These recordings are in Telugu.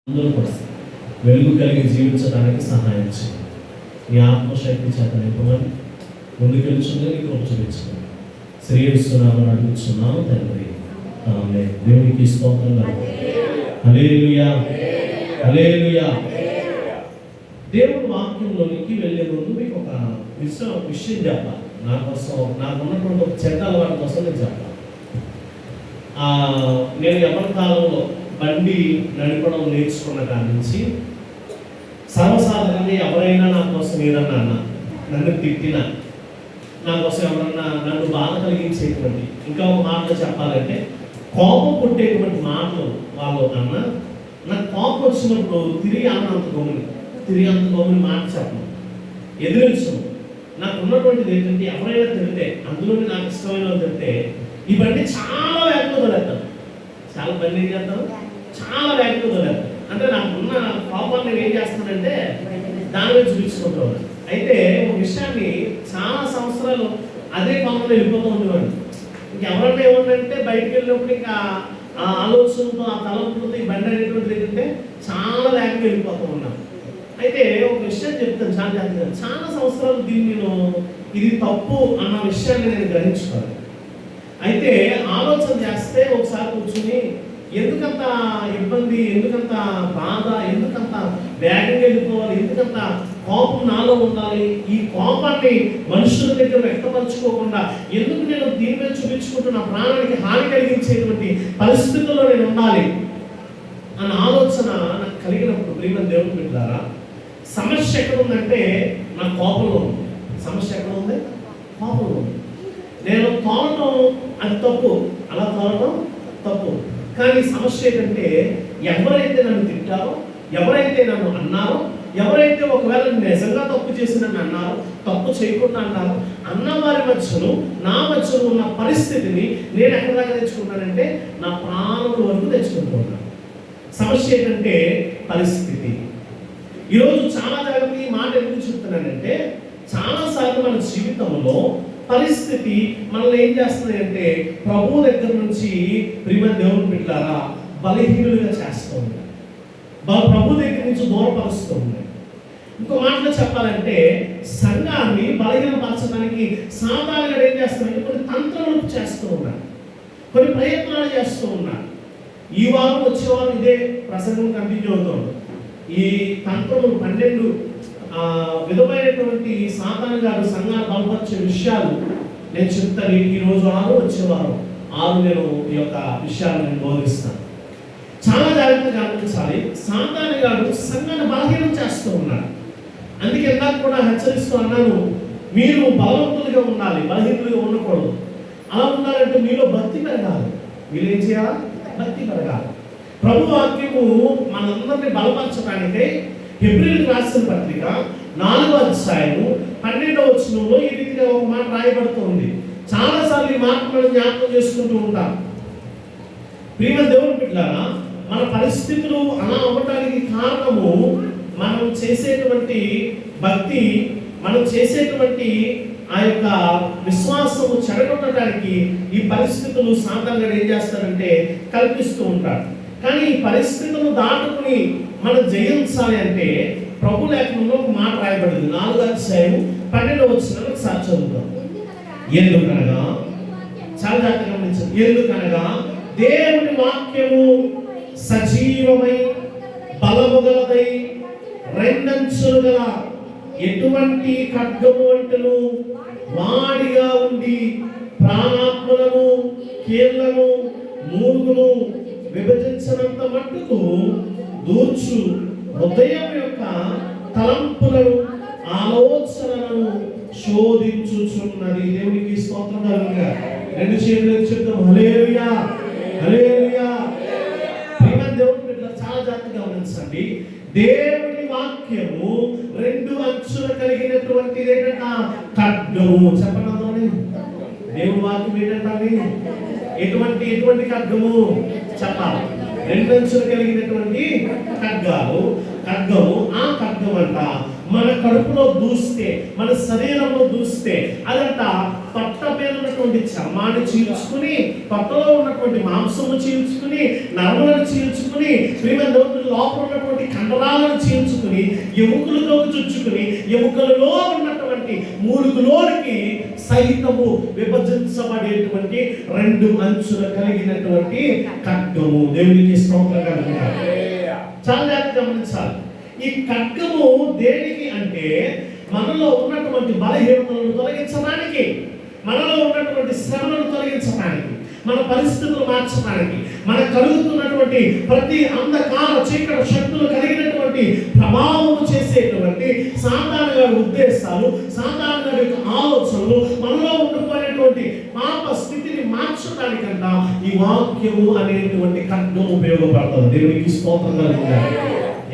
అందరూ కూడా వెలుగు కలిగి జీవించడానికి సహాయం చేయండి. నీ ఆత్మశక్తి చేత నింపమని ముందుకెళ్తుందని నీకు చూపించుకోండి. శ్రేయస్సునామని అడుగుతున్నాము తండ్రి. ఆమేన్. దేవునికి స్తోత్రం. హల్లెలూయా, హల్లెలూయా. దేవుని వాక్యంలోనికి వెళ్ళే ముందు మీకు ఒక విషయం చెప్పాలి. నాకున్నటువంటి ఒక చెడ్డ అలవాటు కోసం నేను చెప్పాలి. నేను ఎవరి కాలంలో బండి నడపడం నేర్చుకున్న దాని నుంచి సర్వసాధారణంగా ఎవరైనా నా కోసం ఏదన్నా నన్ను తిట్టినా, నా కోసం ఎవరన్నా నన్ను బాధ కలిగించేటువంటి, ఇంకా ఒక మాటలో చెప్పాలంటే కోపం పుట్టేటువంటి మాటలు వాళ్ళు అన్నా, నాకు కోపం వచ్చినప్పుడు తిరిగి అంత గోముని మాట చెప్పను, ఎదిరించను. నాకు ఉన్నటువంటిది ఏంటంటే ఎవరైనా తిడితే, అందులోనే నాకు ఇష్టమైన తిడితే ఈ బండి చాలా వేగంగా దొరేస్తాను. చాలా బండి ఏం చేస్తాను, చాలా వేగంగా దొరేస్తాను. అంటే నాకున్న కోపాన్ని నేను ఏం చేస్తానంటే దాని మీద చూపించుకుంటూ ఉన్నాను. అయితే ఒక విషయాన్ని చాలా సంవత్సరాలు అదే కోపంలో వెళ్ళిపోతూ ఉండేవాడు. ఇంకెవరన్నా ఏమన్నంటే బయటకు వెళ్ళినప్పుడు ఇంకా ఆ ఆలోచనతో, ఆ తలంపులతో ఈ బండి అనేటువంటిది ఏంటంటే చాలా వేగంగా వెళ్ళిపోతూ ఉన్నాను. అయితే ఒక విషయం చెప్తాను చాలా జాగ్రత్తగా. చాలా సంవత్సరాలు దీన్ని ఇది తప్పు అన్న విషయాన్ని నేను గ్రహించుకోవాలి. అయితే ఆలోచన చేస్తే ఒకసారి కూర్చుని ఎందుకంత ఇబ్బంది, ఎందుకంత బాధ, ఎందుకంత వేగంగా వెళ్ళిపోవాలి, ఎందుకంత కోపం నాలో ఉండాలి, ఈ కోపాన్ని మనుషుల దగ్గర వ్యక్తపరచుకోకుండా ఎందుకు నేను దీని మీద చూపించుకుంటూ నా ప్రాణానికి హాని కలిగించేటువంటి పరిస్థితుల్లో నేను ఉండాలి అన్న ఆలోచన నాకు కలిగినప్పుడు ప్రియమైన దేవుని బిడ్డలారా, సమస్య ఎక్కడ ఉందంటే నా కోపంలో ఉంది. సమస్య ఎక్కడ ఉంది? కోపంలో ఉంది. నేను తోలటం అది తప్పు, అలా తోలటం తప్పు. కానీ సమస్య ఏంటంటే ఎవరైతే నన్ను తిట్టారో, ఎవరైతే నన్ను అన్నారో, ఎవరైతే ఒకవేళ నిజంగా తప్పు చేసి నన్ను అన్నారో, తప్పు చేయకుండా అన్నారో, అన్న వారి మధ్యలో నా మధ్యలో ఉన్న పరిస్థితిని నేను ఎక్కడ దాకా తెచ్చుకుంటానంటే నా ప్రాణుల వరకు తెచ్చుకుంటున్నాను. సమస్య ఏంటంటే పరిస్థితి. ఈరోజు చాలా జాగ్రత్తగా ఈ మాట ఎందుకు చెప్తున్నానంటే చాలాసార్లు మన జీవితంలో పరిస్థితి మనల్ని ఏం చేస్తుంది అంటే ప్రభు దగ్గర నుంచి ప్రియమైన దేవుని బిడ్డలారా బలహీనులుగా చేస్తూ ఉంది, ప్రభు దగ్గర నుంచి దూరపరుస్తూ ఉంది. ఇంకో మాటలో చెప్పాలంటే సంఘాన్ని బలహీనపరచడానికి సాధారణంగా ఏం చేస్తారంటే కొన్ని తంత్రాలు చేస్తూ ఉన్నారు, కొన్ని ప్రయత్నాలు చేస్తూ ఉన్నారు. ఈ వారం వచ్చే వారం ఇదే ప్రసంగం కంటిన్యూ అవుతుంది. ఈ తంత్రములు 12 విధమైనటువంటి సాతాను గారు సంఘాలు బలపరిచే విషయాలు నేను చెప్తాను. ఈ రోజు 6, వచ్చే వారం 6 నేను ఈ యొక్క విషయాలు నేను బోధిస్తాను. చాలా జాగ్రత్తగా గమనించాలి. సాతాను గారు సంఘాన్ని బలహీనం చేస్తూ ఉన్నారు. అందుకే ఇందాక కూడా హెచ్చరిస్తూ అన్నాను, మీరు బలవంతులుగా ఉండాలి, బలహీనులుగా ఉండకూడదు. అలా ఉండాలంటే మీలో భక్తి పెరగాలి. మీరేం చేయాలి? భక్తి పెరగాలి. ప్రభు వాక్యము మనందరినీ బలపరచడానికి హెబ్రీయులకు రాసిన పత్రిక 4వ అధ్యాయము 12వ వచనంలో ఈ రీతిగా ఒక మాట రాయబడుతుంది. చాలాసార్లు ఈ మాట మనం జ్ఞాపకం చేసుకుంటూ ఉంటాం. ప్రియమైన దేవుని బిడ్డలారా, మన పరిస్థితులు అలా అవ్వటానికి కారణము మనం చేసేటువంటి భక్తి, మనం చేసేటువంటి ఆ యొక్క విశ్వాసము చెడగొట్టడానికి ఈ పరిస్థితులు సాధారణంగా ఏం చేస్తారంటే కల్పిస్తూ ఉంటారు. కానీ ఈ పరిస్థితులను దాటుకుని మనం జయించాలి అంటే ప్రభు లేఖనంలో ఒక మాట రాయబడింది. 4వ అధ్యాయము 12వ వచనం ఒకసారి చదువుతాం. ఎందుకనగా చాలా జాగ్రత్తగా గమనించండి. ఎందుకనగా దేవుని వాక్యము సజీవమై బలము గలదై రెండంచులు గల ఎటువంటి ఖడ్గము వంటను వాడిగా ఉండి ప్రాణాత్మలను, కీళ్లను, మూలుగును విభజించినంత మట్టుకు దూర్చు హృదయం యొక్క తలంపులను, ఆలోచనలను శోధించుచున్నది. దేవునికి స్తోత్రం కలుగుగా. 2 చేతులు చెప్తాం హల్లెలూయా, హల్లెలూయా. ప్రియమైన దేవుని బిడ్డలారా, చాలా జాగ్రత్తగా గమనించండి. దేవుని వాక్యము 2 అంచులు కలిగినటువంటిది ఏంటంట? ఖడ్గము. చెప్పండి, దేవుని వాక్యం ఏంటంటే ఎటువంటి ఖడ్గము చెప్పాలి? 2 అంచులు కలిగినటువంటి ఖడ్గము. ఆ ఖడ్గం అంట మన కడుపులో దూస్తే, మన శరీరంలో దూస్తే అదంట పొట్ట మీద ఉన్నటువంటి చర్మాన్ని చీల్చుకుని, పొట్టలో ఉన్నటువంటి మాంసము చీల్చుకుని, నరములను చీల్చుకుని, ప్రియమైన లోపల నరాలను చీల్చుకుని ఎముకలలోకి చుచ్చుకుని ఎముకలలో ఉన్నటువంటి మూలుగులోనికి సైతము విభజించబడేటువంటి 2 అంచులు కలిగినటువంటి ఖడ్గము. దేవునికి స్తోత్రం కలుగుతారు. చాలా జాగ్రత్తగా గమనించాలి. ఈ ఖడ్గము దేనికి అంటే మనలో ఉన్నటువంటి బలహీనతలను తొలగించడానికి, మనలో ఉన్నటువంటి శ్రమలను తొలగించడానికి, మన పరిస్థితులు మార్చడానికి, మన కలుగుతున్నటువంటి ప్రతి అంధకార చీకటి శక్తులు కలిగినటువంటి ప్రభావం చేసేటువంటి సాతాను గారి ఉద్దేశాలు, సాతాను గారి యొక్క ఆలోచనలు, మనలో ఉండిపోయినటువంటి పాప స్థితిని మార్చడానికంట ఈ వాక్యము అనేటువంటి ఖడ్గం ఉపయోగపడుతుంది. దేవునికి స్తోత్రం కలుగుతారు.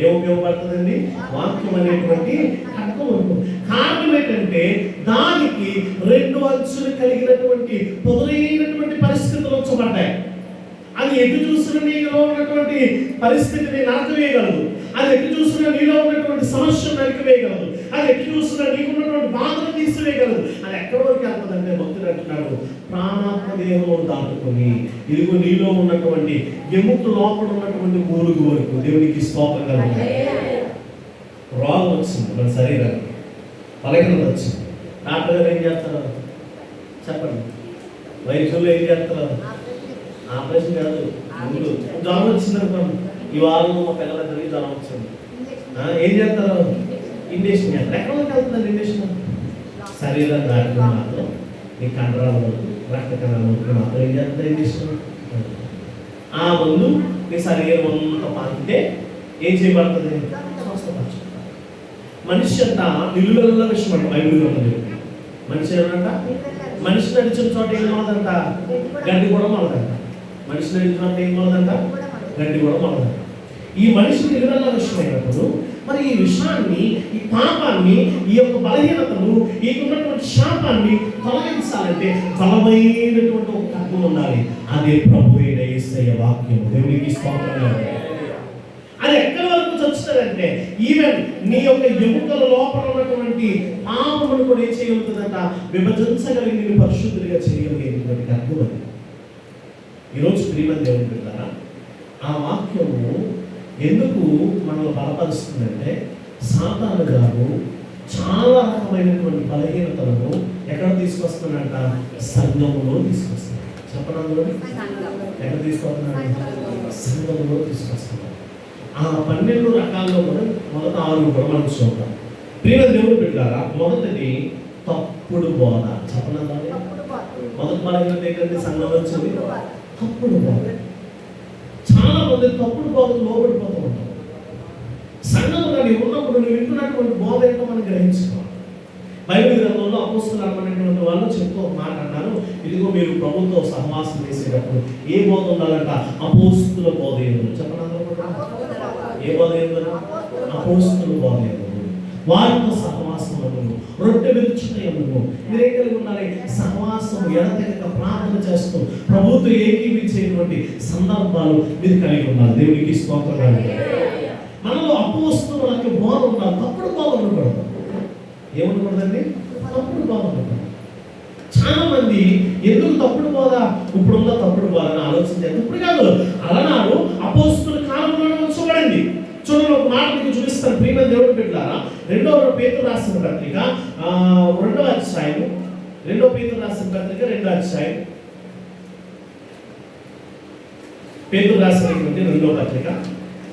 ఏ ఉపయోగపడుతుందండి? వాక్యం అనేటువంటి ఖడ్గం. కారణం ఏంటంటే దానికి 2 అంచులు కలిగినటువంటి పొదలైనటువంటి పరిస్థితులు ఉంచబడ్డాయి. అది ఎటు చూసిన నీలో ఉన్నటువంటి పరిస్థితిని నరకవేయగలదు. అది ఎటు చూసిన నీలో ఉన్నటువంటి సమస్యను నరికివేయగలదు. అది ఎటు చూసిన నీకున్నటువంటి బాధను తీసివేయగలదు. అది ఎక్కడి వరకు వెళ్తుందంటే భక్తుడు అంటున్నాడు, ప్రాణాత్మ దేహంలో దాటుకొని ఇదిగో నీలో ఉన్నటువంటి ఎముక లోపల ఉన్నటువంటి మూలుగు వరకు. దేవునికి స్తోత్రం కలుగుతుంది. రోగం వచ్చింది మన శరీరానికి, బలహీనత వచ్చింది. డాక్టర్ గారు ఏం చేస్తారు చెప్పండి? వైద్యులు ఏం చేస్తారు? ఆపరేషన్ కాదు, ముందు జ్వరం వచ్చింది అనుకోండి. ఈ వారం మా పిల్లలందరికీ జ్వరం వచ్చింది, ఏం చేస్తారు? ఇంజక్షన్ చేస్తారు. ఎక్కడ వరకు వెళ్తుందండి ఇంజక్షన్? శరీరం దాటిలో మాత్రం ఈ కండరాల వరకు, రక్త కణాల వరకు మాత్రం ఏం చేస్తారు ఇంజక్షన్. ఆ ముందు మీ శరీరం అంతా పాకితే ఏం చేయబడుతుంది? స్వస్థపరచు. మనిషి అంతా నిలువెల్ల విషయం అంట బైబిల్లో ఉంది. మనిషి ఏమంట? మనిషి నడిచిన చోట ఏం మొలదంట? గడ్డి కూడా మొలదంట. మనిషి నడిచిన చోట ఏం మొలదంట? గడ్డి కూడా మొలదంట. ఈ మనిషి నిలువెల్ల విషయం అయినప్పుడు మరి ఈ విషయాన్ని, ఈ పాపాన్ని, ఈ యొక్క బలహీనతను, ఈ ఉన్నటువంటి శాపాన్ని తొలగించాలంటే బలమైనటువంటి ఒక ఖడ్గం ఉండాలి. అదే ప్రభువైన యేసయ్య వాక్యం. దేవునికి స్తోత్రం. అది ఎక్కడి వరకు చచ్చుతుందంటే ఈవెన్ నీ యొక్క ఎముకల లోపల ఉన్నటువంటి పాపమును కూడా ఏం చేయగలుగుతుందంట? విభజించగలిగి నేను పరిశుద్ధుడిగా చేయగలిగేటువంటి ఖడ్గం అది. ఈరోజు ప్రియమైన దేవుని బిడ్డలారా, ఆ వాక్యము ఎందుకు మనల్ని బలపరుస్తుందంటే సాతాను గారు చాలా రకమైనటువంటి బలహీనతలను ఎక్కడ తీసుకొస్తున్నాడంట? సంఘములో తీసుకొస్తున్నాడు. చెప్పడంలో ఎక్కడ తీసుకొస్తున్నాడు? సంఘములో తీసుకొస్తున్నాడు. ఆ 12 రకాల్లో కూడా మొదట 6 కూడా మనం చూద్దాం. ప్రియ దేవుని బిడ్డలారా, మొదటిది తప్పుడు బోధ. చెప్పనండి, మొదటి బలహీనత ఏంటంటే సంఘంలో వచ్చింది తప్పుడు బోధ. చాలా మంది తప్పుడు బోధకు లోబడిపోతూ ఉంటారు. సంఘంలో నీవు ఉన్నప్పుడు నువ్వు వింటున్నటువంటి బోధ ఏంటో మనం గ్రహించుకోవాలి. బైబిల్ గ్రంథంలో అపోస్తలులు అనేటువంటి వాళ్ళు చెప్తూ ఒక మాట అన్నారు, ఇదిగో మీరు ప్రభుత్వ సహవాసం చేసేటప్పుడు ఏ బోధ ఉండాలంట? అపోస్తలుల బోధ ఏదో. చెప్పండి, ఏ బోధ ఏదో? అపోస్తలుల బోధ ఏదో. వారితో సహవాసం అను, రొట్టె విరుచుకునేందుకు మీరేం కలిగి ఉండాలి? సహవాసం, ఎడతెగక ప్రార్థన చేస్తూ ప్రభుత్వం ఏకీవించేటువంటి సందర్భాలు మీరు కలిగి ఉండాలి. దేవునికి స్తోత్రం. మనలో అపోస్తలులకు బోధ ఉండాలి, తప్పుడు బోధ ఉండకూడదు. ఏమనకూడదండి? తప్పుడు బోధ ఉండకూడదు. చాలా మంది ఎందుకు తప్పుడు బోధ ఇప్పుడున్న తప్పుడు బోధ అని ఆలోచించారు. ఇప్పుడు కాదు, అలనాడు అపోస్తలుల కాలంలోనే ఉంచబడింది. చూడండి, ఒక మాట మీకు చూపిస్తాను. ప్రియమైన దేవుని బిడ్డలారా, 2వ పేతురు రాసిన పత్రిక 2వ అధ్యాయం, 2వ పేతురు రాసిన పత్రిక 2వ అధ్యాయం, పేతురు రాసినటువంటి 2వ పత్రిక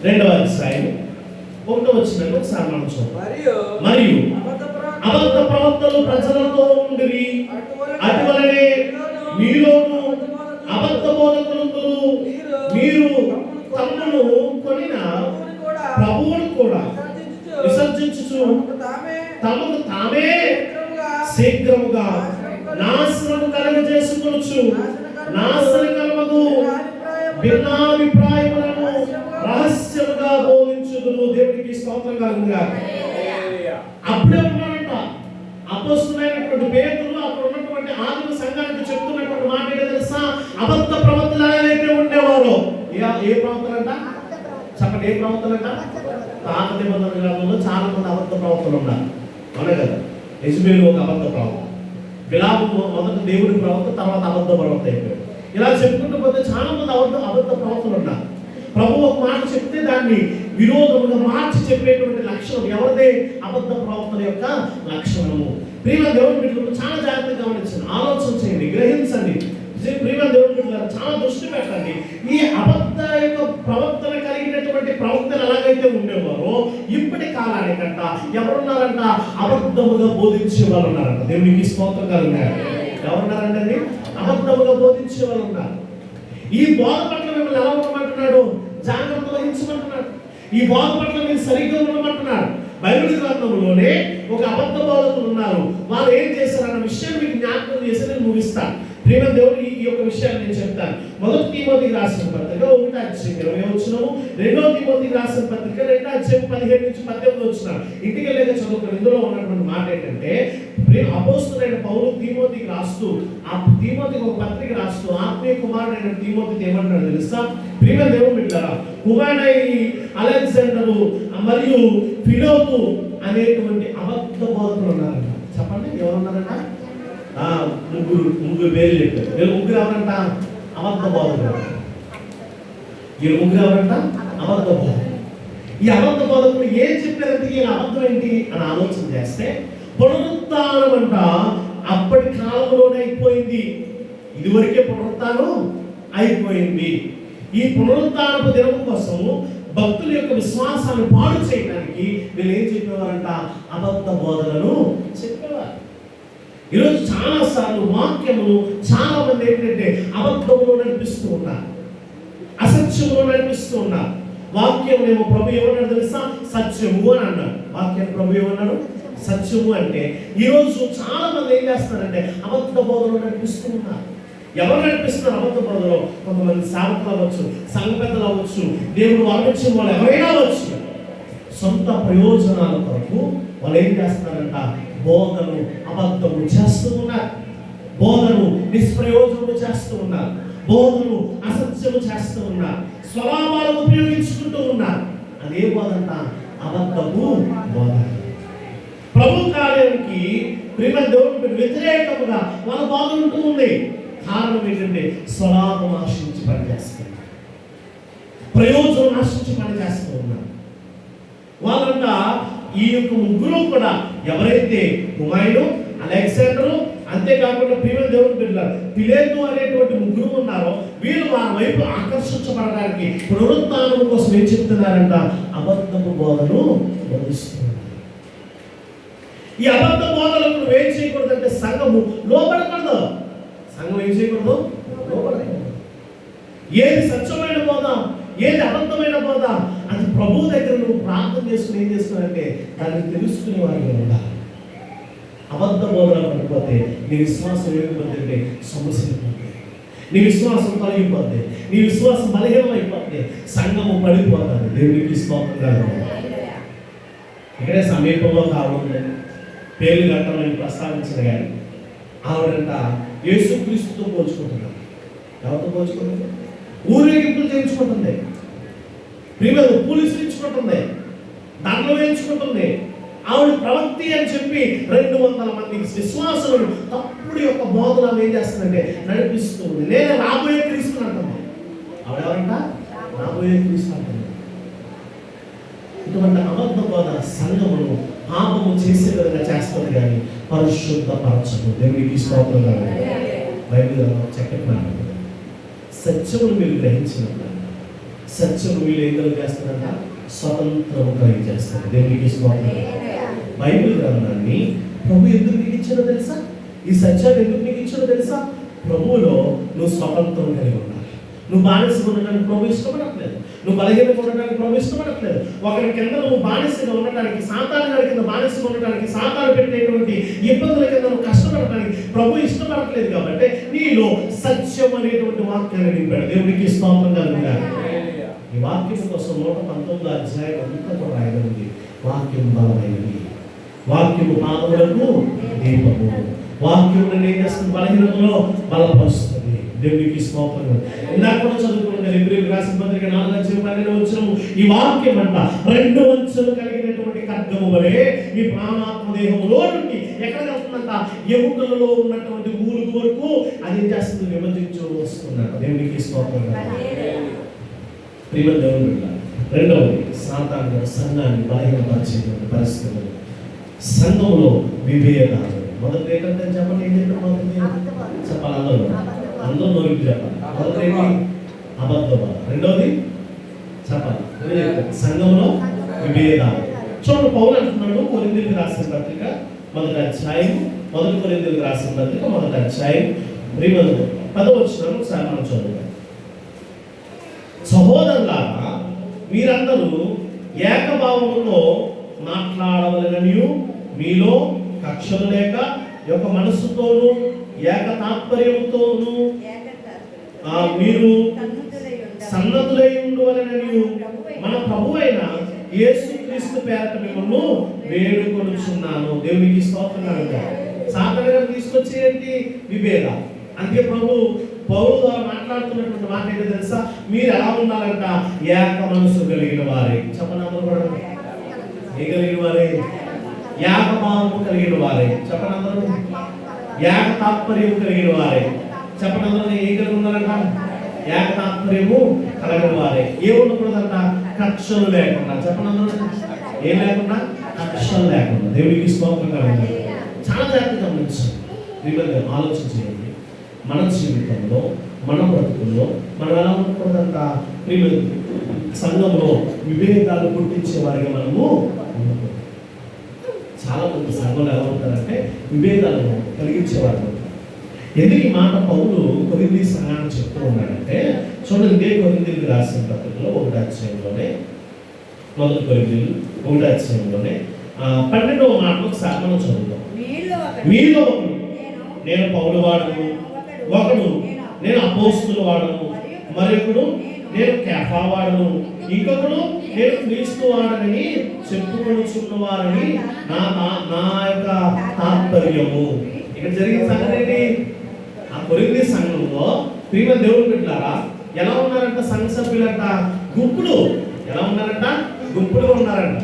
2వ అధ్యాయం 1వ వచనం ఒకసారి మనం చూద్దాం. మరియు అబద్ధ ప్రవక్తలు ప్రజలతో ఉండిరి, అటువలనే మీలోను అబద్ధ బోధకులందరూ మీరు తమను కొనిన ప్రభువును కూడా విసర్జించుచు తమకు తామే శీఘ్రముగా నాశనము కలుగజేసుకొనుచు నాశనకరమగు భిన్నాభిప్రాయములను రహస్యముగా బోధించుదురు. దేవునికి స్తోత్రం కలుగుగాక. అప్పుడే ఉన్నాడంట అపోస్తలులైనటువంటి పేతురు, అక్కడ ఉన్నటువంటి ఆదిమ సంఘానికి చెప్తున్నటువంటి మాట ఏంటో తెలుసా? అబద్ధ ప్రవక్తలు ఎవరైతే ఉండేవారో, ఏ ప్రవక్తలంట? చెప్పండి, ఏ ప్రవక్తలంట? పాత నిబంధన గ్రంథంలో చాలా మంది అబద్ధ ప్రవక్తలు ఉన్నారు, అవునే కదా? యెజబెలు ఒక అబద్ధ ప్రవక్త, బిలాము మొదట దేవుడి ప్రవక్త, తర్వాత అబద్ధ ప్రవక్త అయిపోయాడు. ఇలా చెప్పుకుంటూ పోతే చాలా మంది అబద్ధ ప్రవక్తలు ఉన్నారు. ప్రభు ఒక మాట చెప్తే దాన్ని విరోధముగా మార్చి చెప్పేటువంటి లక్షణం ఎవరిదే? అబద్ధ ప్రవక్తల యొక్క లక్షణము. ప్రియమైన దేవుని బిడ్డలు చాలా జాగ్రత్తగా గమనించండి, ఆలోచన చేయండి, గ్రహించండి. ప్రియమైన దేవుని బిడ్డలు చాలా దృష్టి పెట్టండి. ఈ అబద్ధ యొక్క ప్రవర్తన కలిగినటువంటి ప్రవక్తలు ఎలాగైతే ఉండేవారో ఇప్పటి కాలానికంట ఎవరున్నారంట? అబద్ధముగా బోధించే వాళ్ళు ఉన్నారంట. దేవునికి స్తోత్రం కలుగుతారు. ఎవరున్నారంటే అబద్ధముగా బోధించే వాళ్ళు ఉన్నారు. ఈ బోధ పట్ల మిమ్మల్ని ఎలా ఉండమంటున్నాడు? జాగ్రత్త వహించమంటున్నాడు. ఈ బోధ పట్ల మీరు సరిగ్గా ఉండమంటున్నాడు. బైబిల్ గ్రంథంలోనే ఒక అబద్ధ బోధకులు ఉన్నారు. వారు ఏం చేశారన్న విషయాన్ని మీకు జ్ఞాపకం చేసి నేను ముగిస్తాను. ప్రియమైన దేవుడు ఈ యొక్క విషయాన్ని నేను చెప్తాను. 1 తిమోతికి రాసిన పత్రిక 1:20 2 తిమోతికి రాసిన పత్రిక 2:17-18 ఇంటికి వెళ్ళాక చదువుకుని ఇందులో ఉన్నటువంటి మాట ఏంటంటే, అపోస్తలుడైన పౌలు తిమోతికి రాస్తూ, ఆ తిమోతికి ఒక పత్రిక రాస్తూ ఆత్మీయ కుమారుడైన తిమోతికి ఏమంటాడు తెలుసా? ప్రియమైన దేవుడు బిడ్డలారా, కుమారుడైన అలెగ్జాండరు మరియు ఫిలోతు అనేటువంటి అబద్ధ బోధకులు ఉన్నారంట. చెప్పండి, ఎవరున్నారంట? ముగ్గురు పేర్లు చెప్పారు. వీళ్ళు ముగ్గురు ఎవరంట? అబద్ధ బోధకులు. వీళ్ళు ముగ్గురు ఎవరంట? అబద్ధ బోధకులు. ఈ అబద్ధ బోధకులు ఏం చెప్పారంటే ఈయన అబద్ధం ఏంటి అని ఆలోచన చేస్తే, పునరుత్థానం అంట అప్పటి కాలంలోనే అయిపోయింది. ఇదివరకే పునరుత్థానం అయిపోయింది. ఈ పునరుత్థానపు దినం కోసము భక్తుల యొక్క విశ్వాసాన్ని పాడు చేయడానికి వీళ్ళు ఏం చెప్పేవారంట? అబద్ధ బోధనలు చెప్పేవారు. ఈరోజు చాలా సార్లు వాక్యములు చాలా మంది ఏంటంటే అబద్ధములో నడిపిస్తూ ఉన్నారు, అసత్యములో నడిపిస్తూ ఉన్నారు. వాక్యం ఏమో ప్రభు ఏమన్నాడు తెలుసా? సత్యము అని అన్నాడు. వాక్యం ప్రభు ఏమన్నాడు? సత్యము అంటే ఈరోజు చాలా మంది ఏం చేస్తున్నారంటే అబద్ధ బోధనలో నడిపిస్తూ ఉన్నారు. ఎవరు నడిపిస్తున్నారు అబద్ధ బోధనలో? కొంతమంది సేవకులు అవ్వచ్చు, సంఘ పెద్దలు అవ్వచ్చు, దేవుడు వాక్యం వాళ్ళు ఎవరైనా అవ్వచ్చు. సొంత ప్రయోజనాల కొరకు వాళ్ళు ఏం చేస్తున్నారంట? బోధను అబద్ధము చేస్తూ ఉన్నారు. బోధను నిష్ప్రయోజనము చేస్తూ ఉన్నారు. బోధను అసత్యము చేస్తూ ఉన్నారు. స్వభావాలను ఉపయోగించుకుంటూ ఉన్నారు. అదే బోధంట? అబద్ధము బోధ. ప్రభు కార్యానికి ప్రియమైన దేవుడికి వ్యతిరేకముగా వాళ్ళ బోధ ఉంటూ ఉంది. కారణం ఏంటంటే స్వలాభం ఆశించి పనిచేస్తారు, ప్రయోజనం ఆశించి పనిచేస్తూ ఉన్నారు. వాళ్ళంట ఈ యొక్క ముగ్గురు కూడా ఎవరైతే హుమాయూను, అలెగ్జాండరు, అంతేకాకుండా ప్రియమైన దేవుని బిడ్డలారా ఫిలేతు అనేటువంటి ముగ్గురు ఉన్నారో వీళ్ళు వారి వైపు ఆకర్షించబడడానికి పునరుత్థానం కోసం ఏం చెప్తున్నారంట? అబద్ధపు బోధను బోధిస్తున్నారు. ఈ అబద్ధ బోధనకు నువ్వు ఏం చేయకూడదు అంటే సంఘము లోపడకూడదు. సంఘం ఏం చేయకూడదు? లోపడకూడదు. ఏది సత్యమైన బోధ, ఏది అబద్ధమైన బోధ, అది ప్రభు దగ్గర నువ్వు ప్రార్థన చేసుకుని ఏం చేస్తున్నావంటే దాన్ని తెలుసుకునే వారిగా ఉండాలి. అబద్ధ బోధన పడిపోతే నీ విశ్వాసం ఏమైపోతుందంటే సమస్యలు పోతాయి, నీ విశ్వాసం తొలగిపోద్ది, నీ విశ్వాసం బలహీనం అయిపోతే సంఘము పడిపోతుంది. దేవునికి స్తోత్రం. ఇక్కడే సమీపంలో కావాలి పేర్లు కట్టమని ప్రస్తావించిన కానీ ఆవిడంట యేసుక్రీస్తుతో పోల్చుకుంటున్నాడు. ఎవరితో పోల్చుకుంటుంది? ఊరేగింపులు చేయించుకుంటుంది, ప్రియమైన పోలీసులు ఇచ్చుకుంటుంది, దండలు వేయించుకుంటుంది. ఆవిడ ప్రవక్తి అని చెప్పి 200 మంది విశ్వాసులను తప్పుడు యొక్క బోధన ఏం చేస్తుందంటే నడిపిస్తుంది. నేను రాబోయే క్రీస్తు అంటుంది. ఆవిడెవరంట? రాబోయే క్రీస్తు అంటుంది. ఇటువంటి అబద్ధ బోధ సంఘమును పాపము చేసే విధంగా చేస్తుంది కానీ పరిశుద్ధపరచదు. దేవునికి స్తోత్రం. బైబిల్ చక్కటి మాట, సత్యమును మీరు గ్రహించినప్పుడు సత్యము మీరు ఏం కలిగేస్తారంట? స్వతంత్రము కలిగజేస్తారు. దేవునికి స్తోత్రం. బైబిల్ గ్రంథాన్ని ప్రభు ఎందుకు నీకు ఇచ్చాడో తెలుసా? ఈ సత్యాన్ని ఎందుకు నీకు ఇచ్చాడో తెలుసా? ప్రభువులో నువ్వు స్వతంత్రం కలిగి ఉండాలి. నువ్వు బానిసగా ఉండడానికి ప్రభు ఇష్టపడట్లేదు. నువ్వు బలహీనంగా ఉండడానికి ప్రభు ఇష్టపడట్లేదు. ఒకరి కింద నువ్వు బానిసగా ఉండటానికి, సాతాను గారి కింద బానిసగా ఉండటానికి, సాతాను పెట్టేటువంటి ఇబ్బందుల కింద నువ్వు కష్టపడటానికి ప్రభు ఇష్టపడట్లేదు. కాబట్టి నీలో సత్యం అనేటువంటి వాక్యాన్ని నింపాడు. దేవునికి స్తోత్రం కలుగుతారు. ఈ వాక్యం కోసం 119 అధ్యాయం అంతా కూడా రాయబడింది. వాక్యం బలమైనది, వాక్యము పాదములకు దీపము, వాక్యం ఏం చేస్తుంది? బలహీనతలో బలపరుస్తుంది. దేవునికి స్తోత్రం. ఇందాక కూడా చదువుకున్నాం హెబ్రీయులకు రాసిన పత్రిక 4:12 ఈ వాక్యం అంట 2 అంచులు కలిగినటువంటి ఖడ్గము వలె మీ ప్రాణాత్మ దేహములో నుండి ఎక్కడ వెళ్తుందంట? ఎముకలలో ఉన్నటువంటి మూలుగు వరకు అది చేస్తుంది, విభజించు వస్తుందంట. దేవునికి స్తోత్రం. ప్రియమైన దేవుని బిడ్డలారా, రెండవది సాతాను సంఘాన్ని బలహీనపరిచేటువంటి పరిస్థితులు, సంఘంలో విభేదాలు. మొదటి ఏంటంటే చెప్పండి, ఏం చెప్పండి చెప్పాలి, అందరూ నోరికి చెప్పాలి. మొదటి ఏంటి? అబద్ధం. రెండవది చెప్పాలి, సంఘంలో విభేదాలు. చూడండి, పౌలు అంటున్నాడు కొరింథీయులకు రాసిన పత్రిక మొదటి అధ్యాయం, మొదటి కొరింథీయులకు రాసిన పత్రిక మొదటి అధ్యాయం 10వ వచనం ఒకసారి మనం చదువుతాం. సహోదరులారా, మీరందరూ ఏకభావములో మాట్లాడవలెననియు, మీలో కక్షలు లేక యొక్క మనస్సుతోనూ ఏక తాత్పర్యముతోనూ మీరు సన్నద్ధులై ఉండవలెననియు మన ప్రభువైన యేసుక్రీస్తు పేరట మిమ్మల్ని వేడుకొనుచున్నాను. దేవునికి స్తోత్రం కలుగుగా. సాధారణంగా తీసుకొచ్చి ఏంటి? విభేదం. అందుకే పౌలు ద్వారా మాట్లాడుతున్నటువంటి మాట ఏంటో తెలుసా? మీరు ఎలా ఉండాలంట? ఏక మనసు కలిగిన వారే. చెప్పండి, అందరూ కూడా ఏ కలిగిన వారే? ఏకభావము కలిగిన వారే. చెప్పండి అందరూ. ఏక తాత్పర్యము కలిగిన వారే. చెప్పండి అందరూ. ఏం కలిగి ఉన్నారంట? ఏక తాత్పర్యము కలిగిన వారే. ఏముండకూడదంట? కక్షలు లేకుండా. చెప్పండి అందరూ. ఏం లేకుండా? కక్షలు లేకుండా. దేవుడికి స్తోత్రం కలుగుతుంది. చాలా జాగ్రత్తగా గమనించండి, ఆలోచన చేయండి. మన జీవితంలో, మన బ్రతుకుల్లో మనం ఎలా ఉండకూడదంట? సంఘంలో విభేదాలు పుట్టించే వారిగా మనము ఉండకూడదు. చాలా మంది సంఘంలో ఎలా ఉంటారంటే విభేదాలను కలిగించేవారు. ఎందుకు ఈ మాట పౌలు కొరింథీ సంఘాన్ని చెప్తూ ఉన్నాడంటే, చూడండి, ఇదే కొరింథీయులకు రాసిన పత్రికలో 1వ అధ్యాయంలోనే, మొదటి కొరింథీయులు 1వ అధ్యాయంలోనే 12వ మాట ఒకసారి మనం చదువుతాం. మీలో ఒకడు నేను పౌలు వాడును, ఒకడు నేను అపోస్తుల వాడును, మరొకడు నేను కేఫా వాడును, ఇంకొకడు నేను క్రీస్తు వాడనని చెప్పుకొనుచున్నవారని నా యొక్క తాత్పర్యము. ఇక్కడ జరిగిన సంగతి ఏంటి? ఆ కొరింథీ సంఘంలో ప్రియ దేవుడు బిడ్డలారా ఎలా ఉన్నారంట? సంఘ సభ్యులంట గుంపులు ఎలా ఉన్నారంట? గుంపులుగా ఉన్నారంట.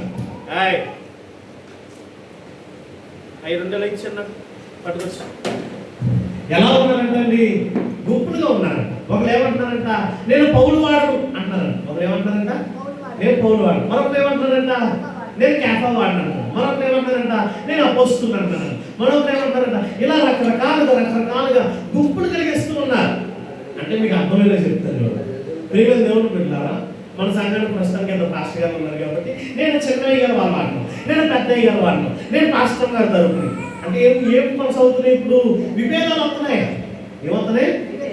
అవి 2 లైక్స్ పట్టుకొచ్చా. ఎలా ఉన్నారంటండి? గుంపులుగా ఉన్నారంట. ఒకరు ఏమంటున్నారంట? నేను పౌలు వాడు అంటున్నారంట. ఒకరు ఏమంటారంట? నేను పౌలు వాడు. మరొకరు ఏమంటారంట? నేను కేఫా వాడిని అంటారు. మరొకరు ఏమంటారంట? నేను అపోస్తులు అంటున్నాను. మరొకరు ఏమంటారంట? ఇలా రకరకాలుగా గుంపులు కలిగిస్తూ ఉన్నారు. అంటే మీకు అర్థమయ్యేలా చెప్తాను. ప్రియమైన దేవుడు బిడ్డలారా, మన సంఘానికి ప్రస్తుతానికి ఏదో పాస్టర్ గారు ఉన్నారు కాబట్టి నేను చిన్నయ్య గారు వాళ్ళు వాడను, నేను పెద్దయ్య గారు వాడను, నేను పాస్టర్ గారు తరపుని అంటే ఏం కొనసాగుతున్నాయి? ఇప్పుడు విభేదాలు వస్తున్నాయి. ఏమవుతున్నాయి?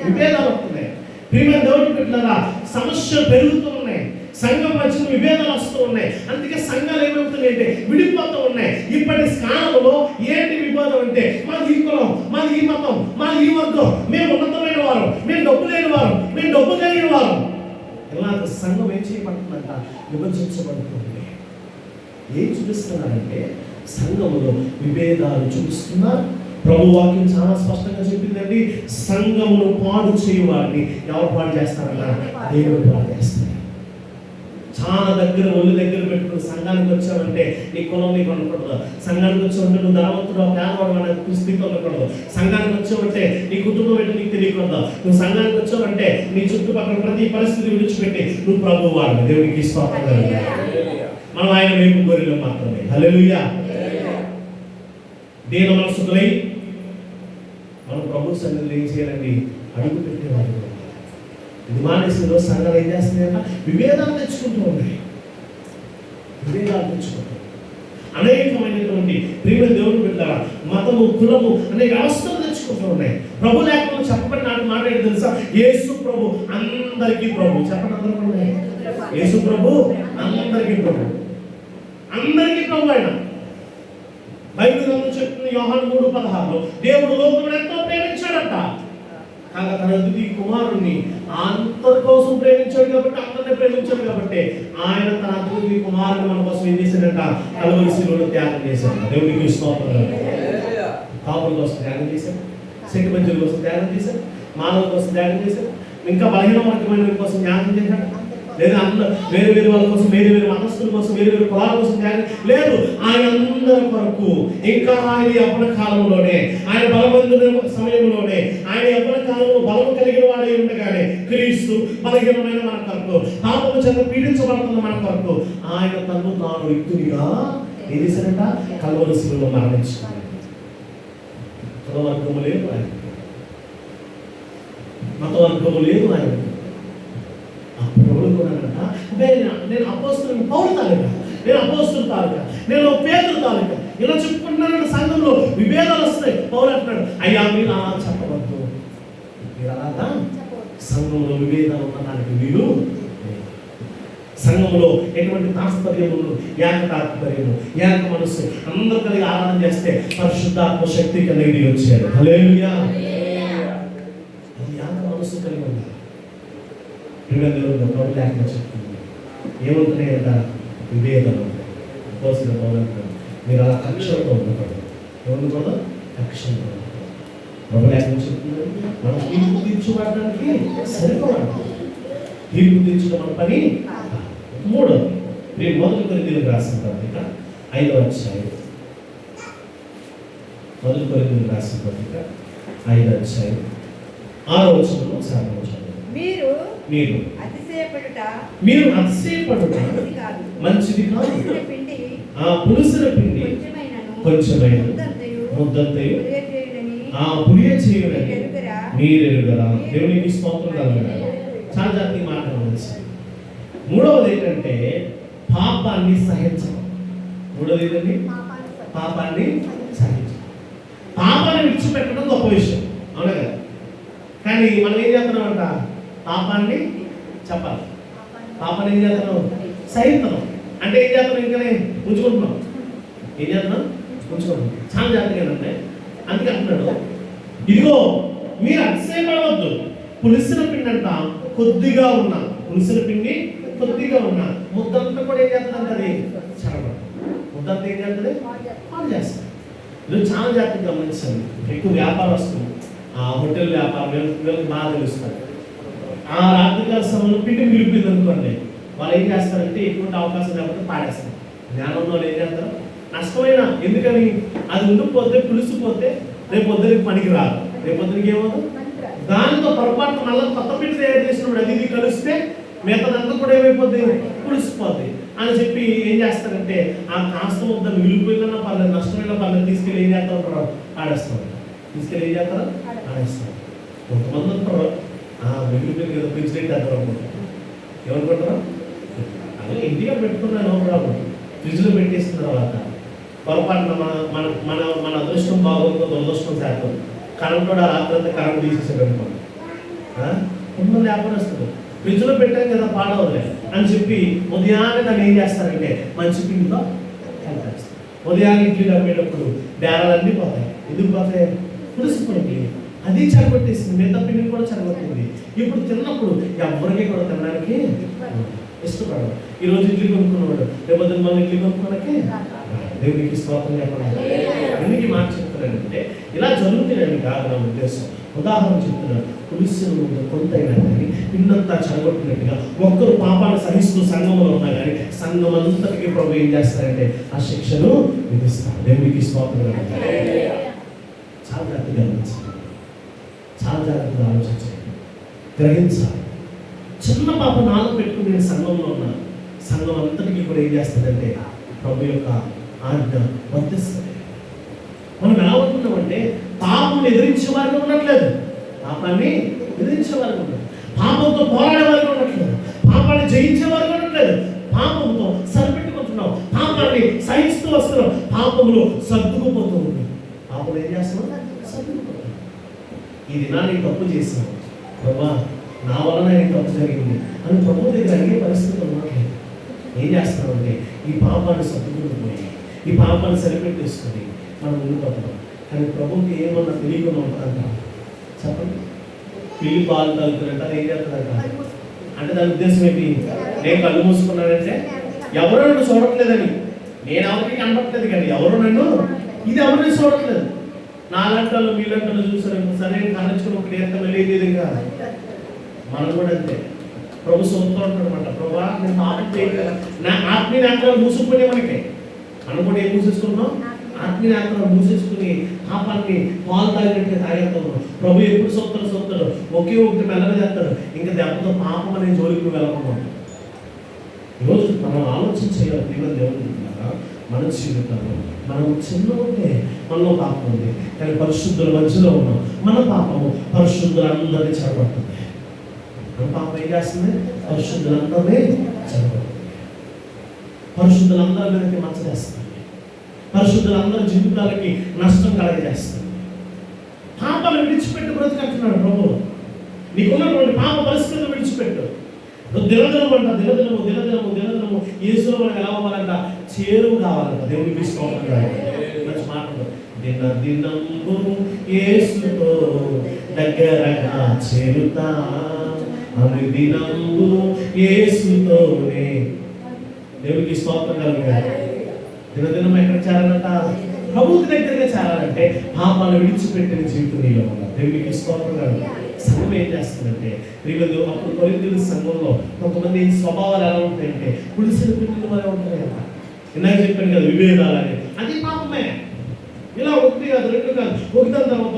విభేదాలు వస్తున్నాయి. ప్రియమైన దేవుడు బిడ్డలారా, సమస్యలు పెరుగుతూ ఉన్నాయి. సంఘం మధ్యలో విభేదాలు వస్తూ ఉన్నాయి. అందుకే సంఘాలు ఏమవుతున్నాయి అంటే విడిపోతూ ఉన్నాయి. ఇప్పటి కాలంలో ఏంటి విభేదం అంటే, మాది ఈ కులం, మాది ఈ మతం, మాది ఈ వర్గం, మేము ఉన్నతమైన వారు, మేము డబ్బు లేని వారు, మేము డబ్బు కలిగిన వారు. ఇలా సంఘం ఏం చేయబడుతుందంట? విభజించబడుతుంది. ఏం చూపిస్తున్నారంటే సంఘములో విభేదాలు చూపిస్తున్నారు. ప్రభు వాక్యం చాలా స్పష్టంగా చెప్పిందండి, సంఘమును పాడు చేయవాడిని ఎవరు పాడు చేస్తారన్నా? దేవుడు పాడు చేస్తారు. చాలా ఒళ్ళు దగ్గర పెట్టుకుని సంఘానికి వచ్చావంటే నీ కులం నీకు ఉండకూడదు. సంఘానికి వచ్చావంటే నువ్వు ధనవంతుడు పేదవాడు అనే స్థితి ఉండకూడదు. సంఘానికి వచ్చావంటే నీ కుటుంబం ఏంటో నీకు తెలియకూడదు. నువ్వు సంఘానికి వచ్చావంటే నీ చుట్టుపక్కల ప్రతి పరిస్థితి విడిచిపెట్టి నువ్వు ప్రభు వాడు. దేవునికి స్తోత్రం. మనం ఆయన వైపు గొర్రెలు మాత్రమే. హల్లెలూయా. దీన మనసుకులై మనం ప్రభు సన్నిధిలో ఏం చేయాలండి? అడుగు పెట్టేవాడు. ఇది మానేసిన రోజు సంఘాలు ఏం చేస్తున్నాయన్నా? విభేదాలు తెచ్చుకుంటూ ఉన్నాయి. విభేదాలు తెచ్చుకుంటాం. అనేకమైనటువంటి ప్రియమైన దేవుడు బిడ్డలారా, మతము, కులము అనే వ్యవస్థలు తెచ్చుకుంటూ ఉన్నాయి. ప్రభు లేకుండా చెప్పబడిన నాకు మాట్లాడి తెలుసా? యేసు ప్రభు అందరికీ ప్రభు. చెప్పండి అందరూ. యేసు ప్రభు అందరికీ ప్రభు. అందరికీ ప్రభు. ఆయన బైబిల్ చెప్తున్న యోహాను 3:16 దేవుడు లోకమును ఎంతో ప్రేమించాడట, కాగా తన ద్వితీయ కుమారుణ్ణి అందరి కోసం ప్రేమించాడు కాబట్టి, అందరినీ ప్రేమించాడు కాబట్టి ఆయన తన ద్వితీయ కుమారుని మన కోసం ఏం చేశాడంట? కలువరి శిలువలో త్యాగం చేశాడు. దేవునికి స్తోత్రం. కాపుల కోసం త్యాగం చేశాడు, శక్తి మంచుల కోసం త్యాగం చేశాడు, మానవుల కోసం త్యాగం చేశాడు, ఇంకా బలహీన వర్గమైన కోసం త్యాగం చేశాడు. లేదా వేరు వేరు వాళ్ళ కోసం, వేరు వేరు మతస్థుల కోసం, వేరు వేరు కులాల కోసం త్యాగం లేదు. ఆయన అందరి కొరకు, ఇంకా ఆయన యవ్వన కాలంలోనే, ఆయన బలవంతుల సమయంలోనే, ఆయన యవ్వన కాలంలో బలము కలిగిన వాడే ఉండగానే క్రీస్తు బలహీనమైన మన కొరకు, పాపము చేత పీడించబడుతున్న మన కొరకు రిక్తునిగా ఏం చేశారంట? కల్వరి శిలువలో మరణించారు. కులవర్గము లేదు ఆయన, మతవర్గము లేదు ఆయన. అప్పుడు కూడా నేను అపోస్తులను పౌలు తాలూక, నేను అపోస్తులు తాలూక, నేను పేతురు తాలూక ఇలా చెప్పుకుంటున్నానంటే సంఘంలో విభేదాలు వస్తాయి. పౌలు అంటున్నాడు, అయ్యా మీరు అలా చెప్పవద్దు, మీరు అలాగా సంఘంలో విభేదాలు ఉన్నదానికి వీలు. సంఘంలో ఎటువంటి తాత్పర్యము, ఏక తాత్పర్యము, ఏక మనస్సు, అందరూ కలిగి ఆరాధన చేస్తే పరిశుద్ధాత్మ శక్తి కలిగి వచ్చాడు. హల్లెలూయా. అది ఏక మనస్సు కలిగి ఉండాలి. ప్రభువు లేఖనం చెప్తుంది ఏముంటున్నాయంట? విభేదాలు. పోసిన పౌలంటారు మీరు అలా కక్షలతో ఉండకూడదు. ఏమనుకోదు? కక్షలతో ఉండకూడదు. ప్రభువు లేఖనం చెప్తుంది మనం తీర్పు తీర్చుకోవడానికి సరిపోవాలి. తీర్పు తీర్చడం మన పని. మూడోది, మీరు మొదటి కొరింథీయులకు రాసిన పత్రిక 5వ అధ్యాయం, మొదటి కొరింథీయులకు రాసిన పత్రిక 5వ అధ్యాయం 6వ వచనంలో మీరు అతిశయపడుట మంచిది కాదు. పులుసుల పిండి కొంచెమైన ముద్దంతయు పులియ చేయుడని మీరు ఎరుగరా. దేవునికి స్తోత్రం కలుగురా. చాలా జాతి మాట్లాడవచ్చు. మూడవది ఏంటంటే పాపాన్ని సహించడం. మూడవది ఏంటండి? పాపాన్ని సహించడం. పాపాన్ని విడిచిపెట్టడం గొప్ప విషయం, అవునా కదా? కానీ మనం ఏం చేస్తున్నామంట? పాపాన్ని చెప్పాలి. పాపాన్ని ఏం చేస్తున్నాం? సహిస్తున్నాం. అంటే ఏం చేస్తున్నాం? ఇంకనే ఉంచుకుంటున్నాం. ఏం చేస్తున్నాం? ఉంచుకుంటున్నాం. చాలా జాగ్రత్తగా అంటే అందుకే అంటున్నాడు, ఇదిగో మీరు అతిశయపడవద్దు. పులిసిన పిండి అంట కొద్దిగా ఉన్నా, పులిసిన పిండి కొద్దిగా ఉన్నా ముద్దంతా కూడా ఏం చేస్తుంది? అది చెడగొట్టదు. ముద్దంతా ఏం చేస్తుంది? పాడు చేస్తుంది. ఇది చాలా జాగ్రత్తగా గమనించండి. ఎక్కువ వ్యాపారస్తులు, హోటల్ వ్యాపారం వీళ్ళకి బాగా తెలుస్తారు. ఆ రాత్రికాల సమయంలో పిండి మిగిలిపోయింది అనుకోండి, వాళ్ళు ఏం చేస్తారంటే ఎటువంటి అవకాశం లేకపోతే పాడేస్తారు. జ్ఞానంలో ఏం చేస్తారు? నష్టమైన, ఎందుకని అది ఉండిపోతే పులిసిపోతే రేపు పొద్దునకి పనికి రాదు. రేపు పొద్దునకి ఏమవుతుంది? దానితో పొరపాటు మళ్ళీ కొత్త పిండి తయారు చేసినప్పుడు అది ఇది కలిస్తే మిగతాదంతా కూడా ఏమైపోద్ది? పులిసిపోద్ది అని చెప్పి ఏం చేస్తారంటే ఆ కాస్త ముద్ద మిగిలిపోయిందన్నా పర్లేదు, నష్టమైన పర్లేదు, తీసుకెళ్ళి ఏం చేస్తా ఉంటారు? ఆడేస్తారు. తీసుకెళ్ళి ఏం చేస్తారు? ఆడేస్తారు. కొంతమంది ఉంటారు మిగిలిపోయింది కదా ఫ్రిడ్జ్ రేట్ అంటారు అనుకుంటారు. ఏమనుకుంటారు? అదే ఇంటిగా పెట్టుకున్నాను ప్రాబ్లం, ఫ్రిడ్జ్లో పెట్టేసిన తర్వాత పొరపాటున మన మన మన అదృష్టం బాగుందో దురదృష్టం శాతం కరెంట్ కూడా రాత్రి అంతా కరెంట్ తీసేసాడు అనుకోండి. కొంతమంది వ్యాపారస్తులు ఫ్రిడ్జ్లో పెట్టాం కదా పాడవలే అని చెప్పి ఉదయాన్నే దాన్ని ఏం చేస్తారంటే మంచి పిండితో కలిపేస్తారు. ఉదయాన్నే ఇడ్లీ అమ్మేటప్పుడు బేరాలన్నీ పోతాయి. ఎందుకు పోతాయి? పులిసిపోయింది. అది చెడగొట్టేసింది, మిగతా పిండిని కూడా చెడగొట్టింది. ఇప్పుడు తిన్నప్పుడు ఎవరికి కూడా తినడానికి ఇష్టపడరు. ఈరోజు ఇడ్లీ కొనుక్కున్నాడు, రేపు మళ్ళీ ఇడ్లీ కొనుక్కోడానికి దేవునికి స్తోత్రం చెప్పడం. ఎందుకు మాట చెప్తున్నానంటే ఇలా జరుగుతున్నాయని కాదు నా ఉద్దేశం. ఉదాహరణ చెప్తున్నాను. పులిసిన కొంతైనా కానీ పిన్నంతా చెడగొట్టినట్టుగా ఒక్కరు పాపాన్ని సహిస్తూ సంఘంలో ఉన్నా కానీ సంఘం అంతటికి ప్రభు ఏం చేస్తారంటే ఆ శిక్షను విధిస్తారు. దేవునికి స్తోత్రం. చాలా జాగ్రత్తగా గమనించాలి, చాలా జాగ్రత్తగా ఆలోచించాలి, గ్రహించాలి. చిన్న పాప నాలో పెట్టుకుని నేను సంఘంలో ఉన్నా, సంఘం అంతటికీ కూడా ఏం చేస్తుందంటే ప్రభు యొక్క ఆజ్ఞ వర్తిస్తుంది. మనం ఎలా ఉంటున్నామంటే పాపం ఎదిరించే వారిగా ఉండట్లేదు, పాపాన్ని ఎదిరించే వారిగా ఉండదు, పాపంతో పోరాడే వారిగా ఉండట్లేదు, పాపాన్ని జయించే వారిగా ఉండట్లేదు, పాపంతో సరిపెట్టుకుంటున్నాం, పాపాన్ని సహిస్తూ వస్తున్నాం, పాపంలో సర్దుకుపోతూ ఉంది. పాపం ఏం చేస్తున్నాం? సర్దుకుపోతున్నాం. ఈ దినాన్ని తప్పు చేసాం, ప్రభా నా వలన ఆయన తప్పు జరిగింది అని ప్రభు దగ్గర అడిగే పరిస్థితి ఉన్నట్లేదు. ఏం చేస్తున్నామంటే ఈ పాపాన్ని సర్దుకుంటుపోయి ఈ పాపాన్ని సరిపెట్టేసుకొని మనం ఉండిపోతున్నాం. కానీ ప్రభుకి ఏమన్నా తెలియకుండా ఉంటుందంట. చెప్పండి, పిల్లి పాలు తాగుతున్నట్టు అది ఏం చేస్తుందంట అంటే దాని ఉద్దేశం ఏంటి? నేను కళ్ళు మూసుకున్నానంటే ఎవరో నన్ను చూడట్లేదని, నేను ఎవరికి కనపడలేదు, కానీ ఎవరు నన్ను ఇది ఎవరిని చూడట్లేదు. నాలంటాలు మీలంటాలు చూసారు సరే కనచుకుని ఒక నేత వెళ్ళేది కాదు. మనం కూడా అంతే. ప్రభు సొంతం అంటాడనమాట. ప్రభా నేను పాపం చేయగలను, నా ఆత్మీయ నేత్రాలు మూసుకునే మనకి మనం కూడా ఏం మూసేసుకున్నాం? ఆత్మీయ నేత్రాలు మూసేసుకుని పాపాన్ని పాలు తాగినట్టు తాగేస్తాం. ప్రభు ఎప్పుడు సొంతాడు ఒకే ఒకటి మెల్లగా చేస్తాడు, ఇంకా దెబ్బతో పాపం అనే జోలికి వెళ్ళకుండా ఈరోజు మనం ఆలోచన చేయాలి. దేవుని దేవుడున్నారా మన జీవితంలో మనం చిన్న ఉంటే మనలో పాపం ఉంది, కానీ పరిశుద్ధుల మధ్యలో ఉన్నాం. మన పాపము పరిశుద్ధులందరినీ చెడగొడుతుంది. మన పాపం ఏం చేస్తుంది? పరిశుద్ధులందరినీ చెడగొడుతుంది. పరిశుద్ధులందరి మీదకి మచ్చలేస్తుంది. పరిశుద్ధులందరి జీవితాలకి నష్టం కలగజేస్తుంది. పాపాలు విడిచిపెట్టి బ్రతికంటున్నాడు ప్రభు. నీకున్నటువంటి పాప పరిస్థితులను విడిచిపెట్టు. దినదినము అంట, దినదినము యేసులో మనకు ఎలా అవ్వాలంట? చేరువు కావాలంట. దేవుడికి తీసుకోవాలంట. మంచి మాటలు. దినదినము యేసుతో దగ్గరగా చేరుతా, అనుదినము యేసుతోనే. దేవుడికి స్తోత్రం కలుగుతారు. దినదినం ఎక్కడ చేరాలంట? ప్రభువుకి దగ్గరగా చేరాలంటే పాపాలు విడిచిపెట్టిన జీవితం నీలో ఉండాలి. దేవుడికి స్తోత్రం కలుగుతారు. సంఘం ఏం చేస్తుందంటే, అప్పుడు కొరింథీయుల సంఘంలో కొంతమంది స్వభావాలు ఎలా ఉంటాయంటే పులిసిన పిల్లలు వలె ఉంటాయి కదా. ఇందాక చెప్పాను కదా, విభేదాలని. అది పాపమే. ఇలా ఒకటి కాదు, రెండు కాదు, ఒకదాని తర్వాత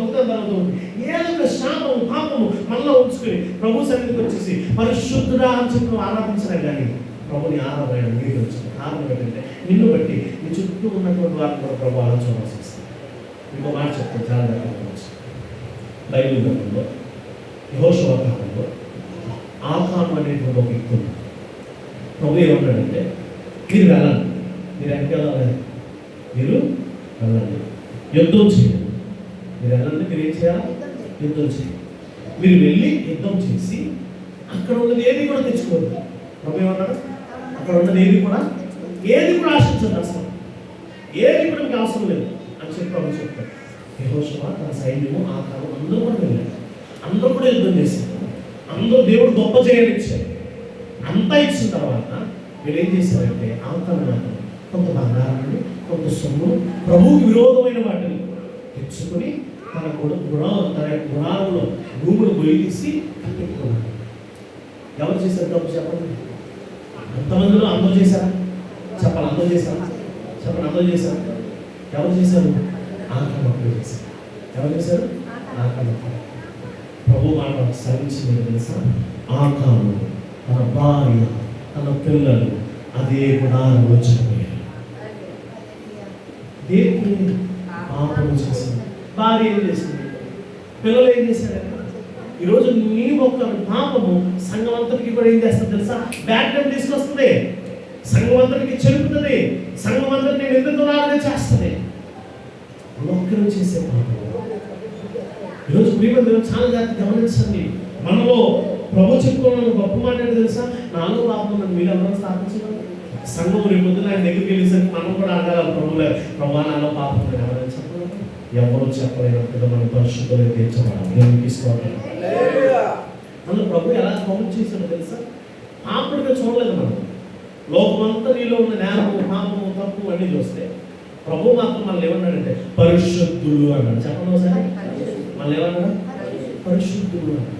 ఏదో ఒక శాపము పాపము మనలో ఉంచుకొని ప్రభు సన్నిధికి వచ్చేసి పరిశుద్ధుడా అని చెప్పి ఆరాధించడం కానీ ప్రభుని ఆరాధన మీకు వచ్చింది. కారణం ఏంటంటే నిన్ను బట్టి నీ చుట్టూ ఉన్నటువంటి వారిని కూడా ప్రభు ఆలోచనవలసి వస్తుంది. ఇంకో మాట చెప్తాను చాలా దగ్గర బైబిల్ గ్రంథంలో యెహోషువ కాలంలో ఆకాను అనేటువంటి ఒక వ్యక్తి ఉంది. ప్రభు ఏమన్నాడంటే, మీరు వెళ్ళండి, మీరు ఎక్కడికి వెళ్ళాలి? మీరు వెళ్ళండి, యుద్ధం చేయండి. మీరు వెళ్ళండి, మీరు ఏం చేయాలి? యుద్ధం చేయండి. మీరు వెళ్ళి యుద్ధం చేసి అక్కడ ఉన్నది ఏది కూడా తెచ్చుకోవద్దు. ప్రభు ఏమన్నాడు? అక్కడ ఉన్నది ఏది కూడా ఆశించదు. అసలు ఏది కూడా మీకు అవసరం లేదు అని చెప్పి ప్రభు చెప్తాడు. యెహోషువ తన సైన్యము ఆకాను అందరూ కూడా వెళ్ళారు. అందరూ కూడా యుద్ధం చేశారు. అందరూ దేవుడు గొప్ప చేయనిచ్చారు. అంతా ఇచ్చిన తర్వాత వీళ్ళు ఏం చేశారంటే ఆకాను కొంత బంగారాన్ని, కొంత సొమ్ము, ప్రభువుకి విరోధమైన వాటిని తెచ్చుకొని తన గుణాలలో భూములు గొయ్యి తీసి కట్టుకున్నాడు. ఎవరు చేశారు తప్పు చెప్పండి? ఎంతమందిలో అందరూ చేశారా? చెప్పాలి. అందరూ చేశారా? చెప్పండి. అందరూ చేశారు. ఎవరు చేశారు? ఆకాను చేశారు. ఎవరు చేశారు? ఆకాను. ప్రభు మాట సరించింది తెలుసా? ఆకాను తన భార్య, తన పిల్లలు అదే గుణాలు చనిపోయారు. దేనికి? పాపం చేసింది. భార్య ఏం చేసింది? పిల్లలు ఏం చేశారు? ఈరోజు నీ ఒక్క పాపము సంఘం అంతటికి కూడా ఏం చేస్తుంది తెలుసా? బ్యాడ్ టైం తీసుకొస్తుంది. సంఘం అంతటికి చెరుపుతుంది. సంఘం అంతటిని నిందితురాలుగా చేస్తుంది. ఒక్కరు చేసే పాపం. ఈరోజు ప్రియమైన చాలా జాగ్రత్త గమనించండి. మనలో ప్రభు చెప్పుకోవాలని గొప్ప మాట ఏంటో తెలుసా? నాలో పాపం నన్ను మీరు ఎవరైనా స్థాపించగలరు? సంఘం రేపు పొద్దున ఆయన దగ్గరికి వెళ్ళేసరికి మనం కూడా అడగాలి, ప్రభు నాలో పాపం ఎవరైనా చెప్పగలరు? ఎవరు చెప్పలేనట్టుగా మనం పరిశుద్ధులు తీర్చబడాలి. దేవునికి స్తోత్రం. మనం ప్రభు ఎలా కౌంట్ చేశాడో తెలుసా? పాపుడిగా చూడలేదు మనం. లోకమంతా నీలో ఉన్న నేరము, పాపము, తప్పు అన్నీ చూస్తే ప్రభు మాత్రం మనల్ని ఏమన్నాడంటే పరిశుద్ధులు అన్నాడు. చెప్పండి ఒకసారి. మనల్ని ఏమన్నాడు? పరిశుద్ధులు అన్నాడు.